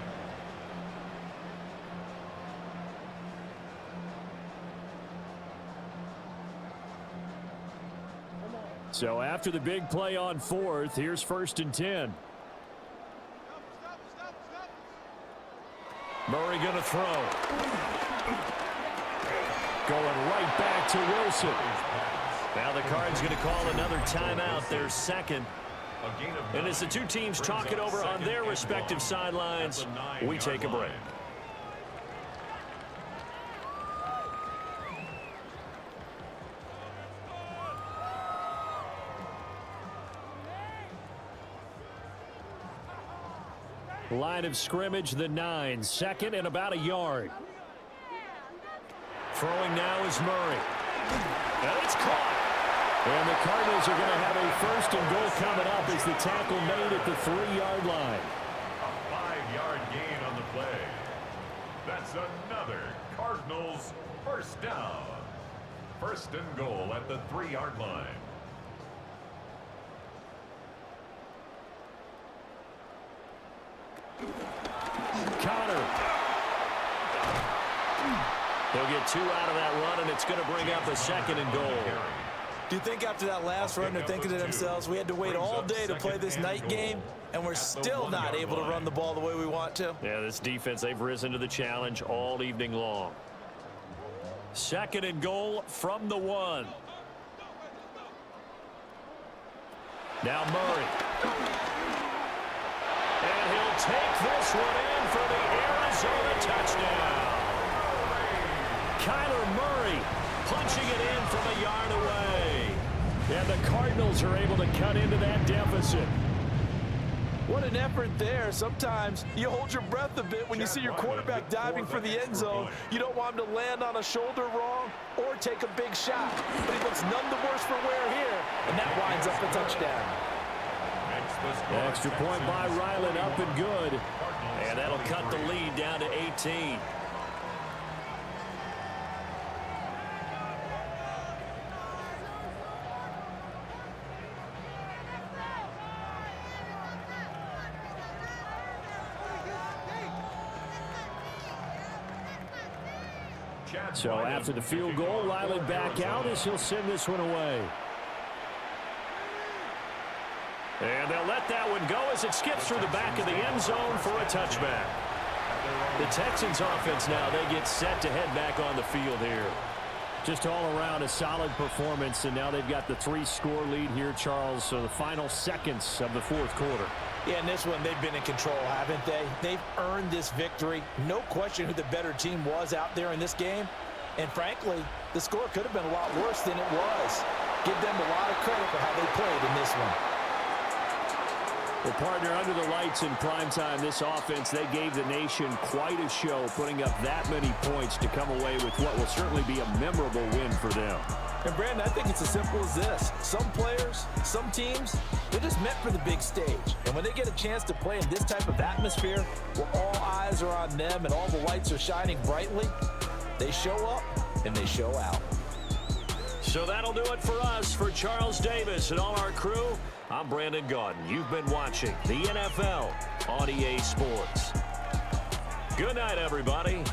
Speaker 1: So after the big play on 4th, here's 1st and 10. Murray going to throw. Going right back to Wilson. Now the Cards going to call another timeout, their 2nd. And as the two teams talk it over on their respective sidelines, we take a break. Line of scrimmage, the 9, 2nd and about a yard. Throwing now is Murray. And it's caught. And the Cardinals are going to have a first and goal coming up as the tackle made at the 3-yard line.
Speaker 4: A 5-yard gain on the play. That's another Cardinals first down. First and goal at the 3-yard line.
Speaker 1: Connor. He'll get 2 out of that run, and it's going to bring up a second and goal.
Speaker 2: Do you think after that last run they're thinking to themselves, we had to wait all day to play this night game, and we're still not able to run the ball the way we want to?
Speaker 1: Yeah, this defense, they've risen to the challenge all evening long. Second and goal from the 1. Now Murray. And he'll take this one in for the Arizona touchdown. Kyler Murray punching it in from a yard away. And the Cardinals are able to cut into that deficit.
Speaker 3: What an effort there. Sometimes you hold your breath a bit when you see your quarterback diving for the end zone. You don't want him to land on a shoulder wrong or take a big shot. But he looks none the worse for wear here, and that winds up a touchdown.
Speaker 1: Extra point by Ryland, up and good. And that'll cut the lead down to 18. So after the field goal, Ryland back out as he'll send this one away. And they'll let that one go as it skips through the back of the end zone for a touchback. The Texans offense now, they get set to head back on the field here. Just all around a solid performance, and now they've got the 3-score lead here, Charles. So the final seconds of the 4th quarter.
Speaker 3: Yeah, in this one, they've been in control, haven't they? They've earned this victory. No question who the better team was out there in this game. And frankly, the score could have been a lot worse than it was. Give them a lot of credit for how they played in this one.
Speaker 1: Well, partner, under the lights in primetime, this offense, they gave the nation quite a show, putting up that many points to come away with what will certainly be a memorable win for them.
Speaker 3: And, Brandon, I think it's as simple as this. Some players, some teams, they're just meant for the big stage. And when they get a chance to play in this type of atmosphere, where all eyes are on them and all the lights are shining brightly, they show up and they show out.
Speaker 1: So that'll do it for us. For Charles Davis and all our crew, I'm Brandon Gaudin. You've been watching the NFL on EA Sports. Good night, everybody.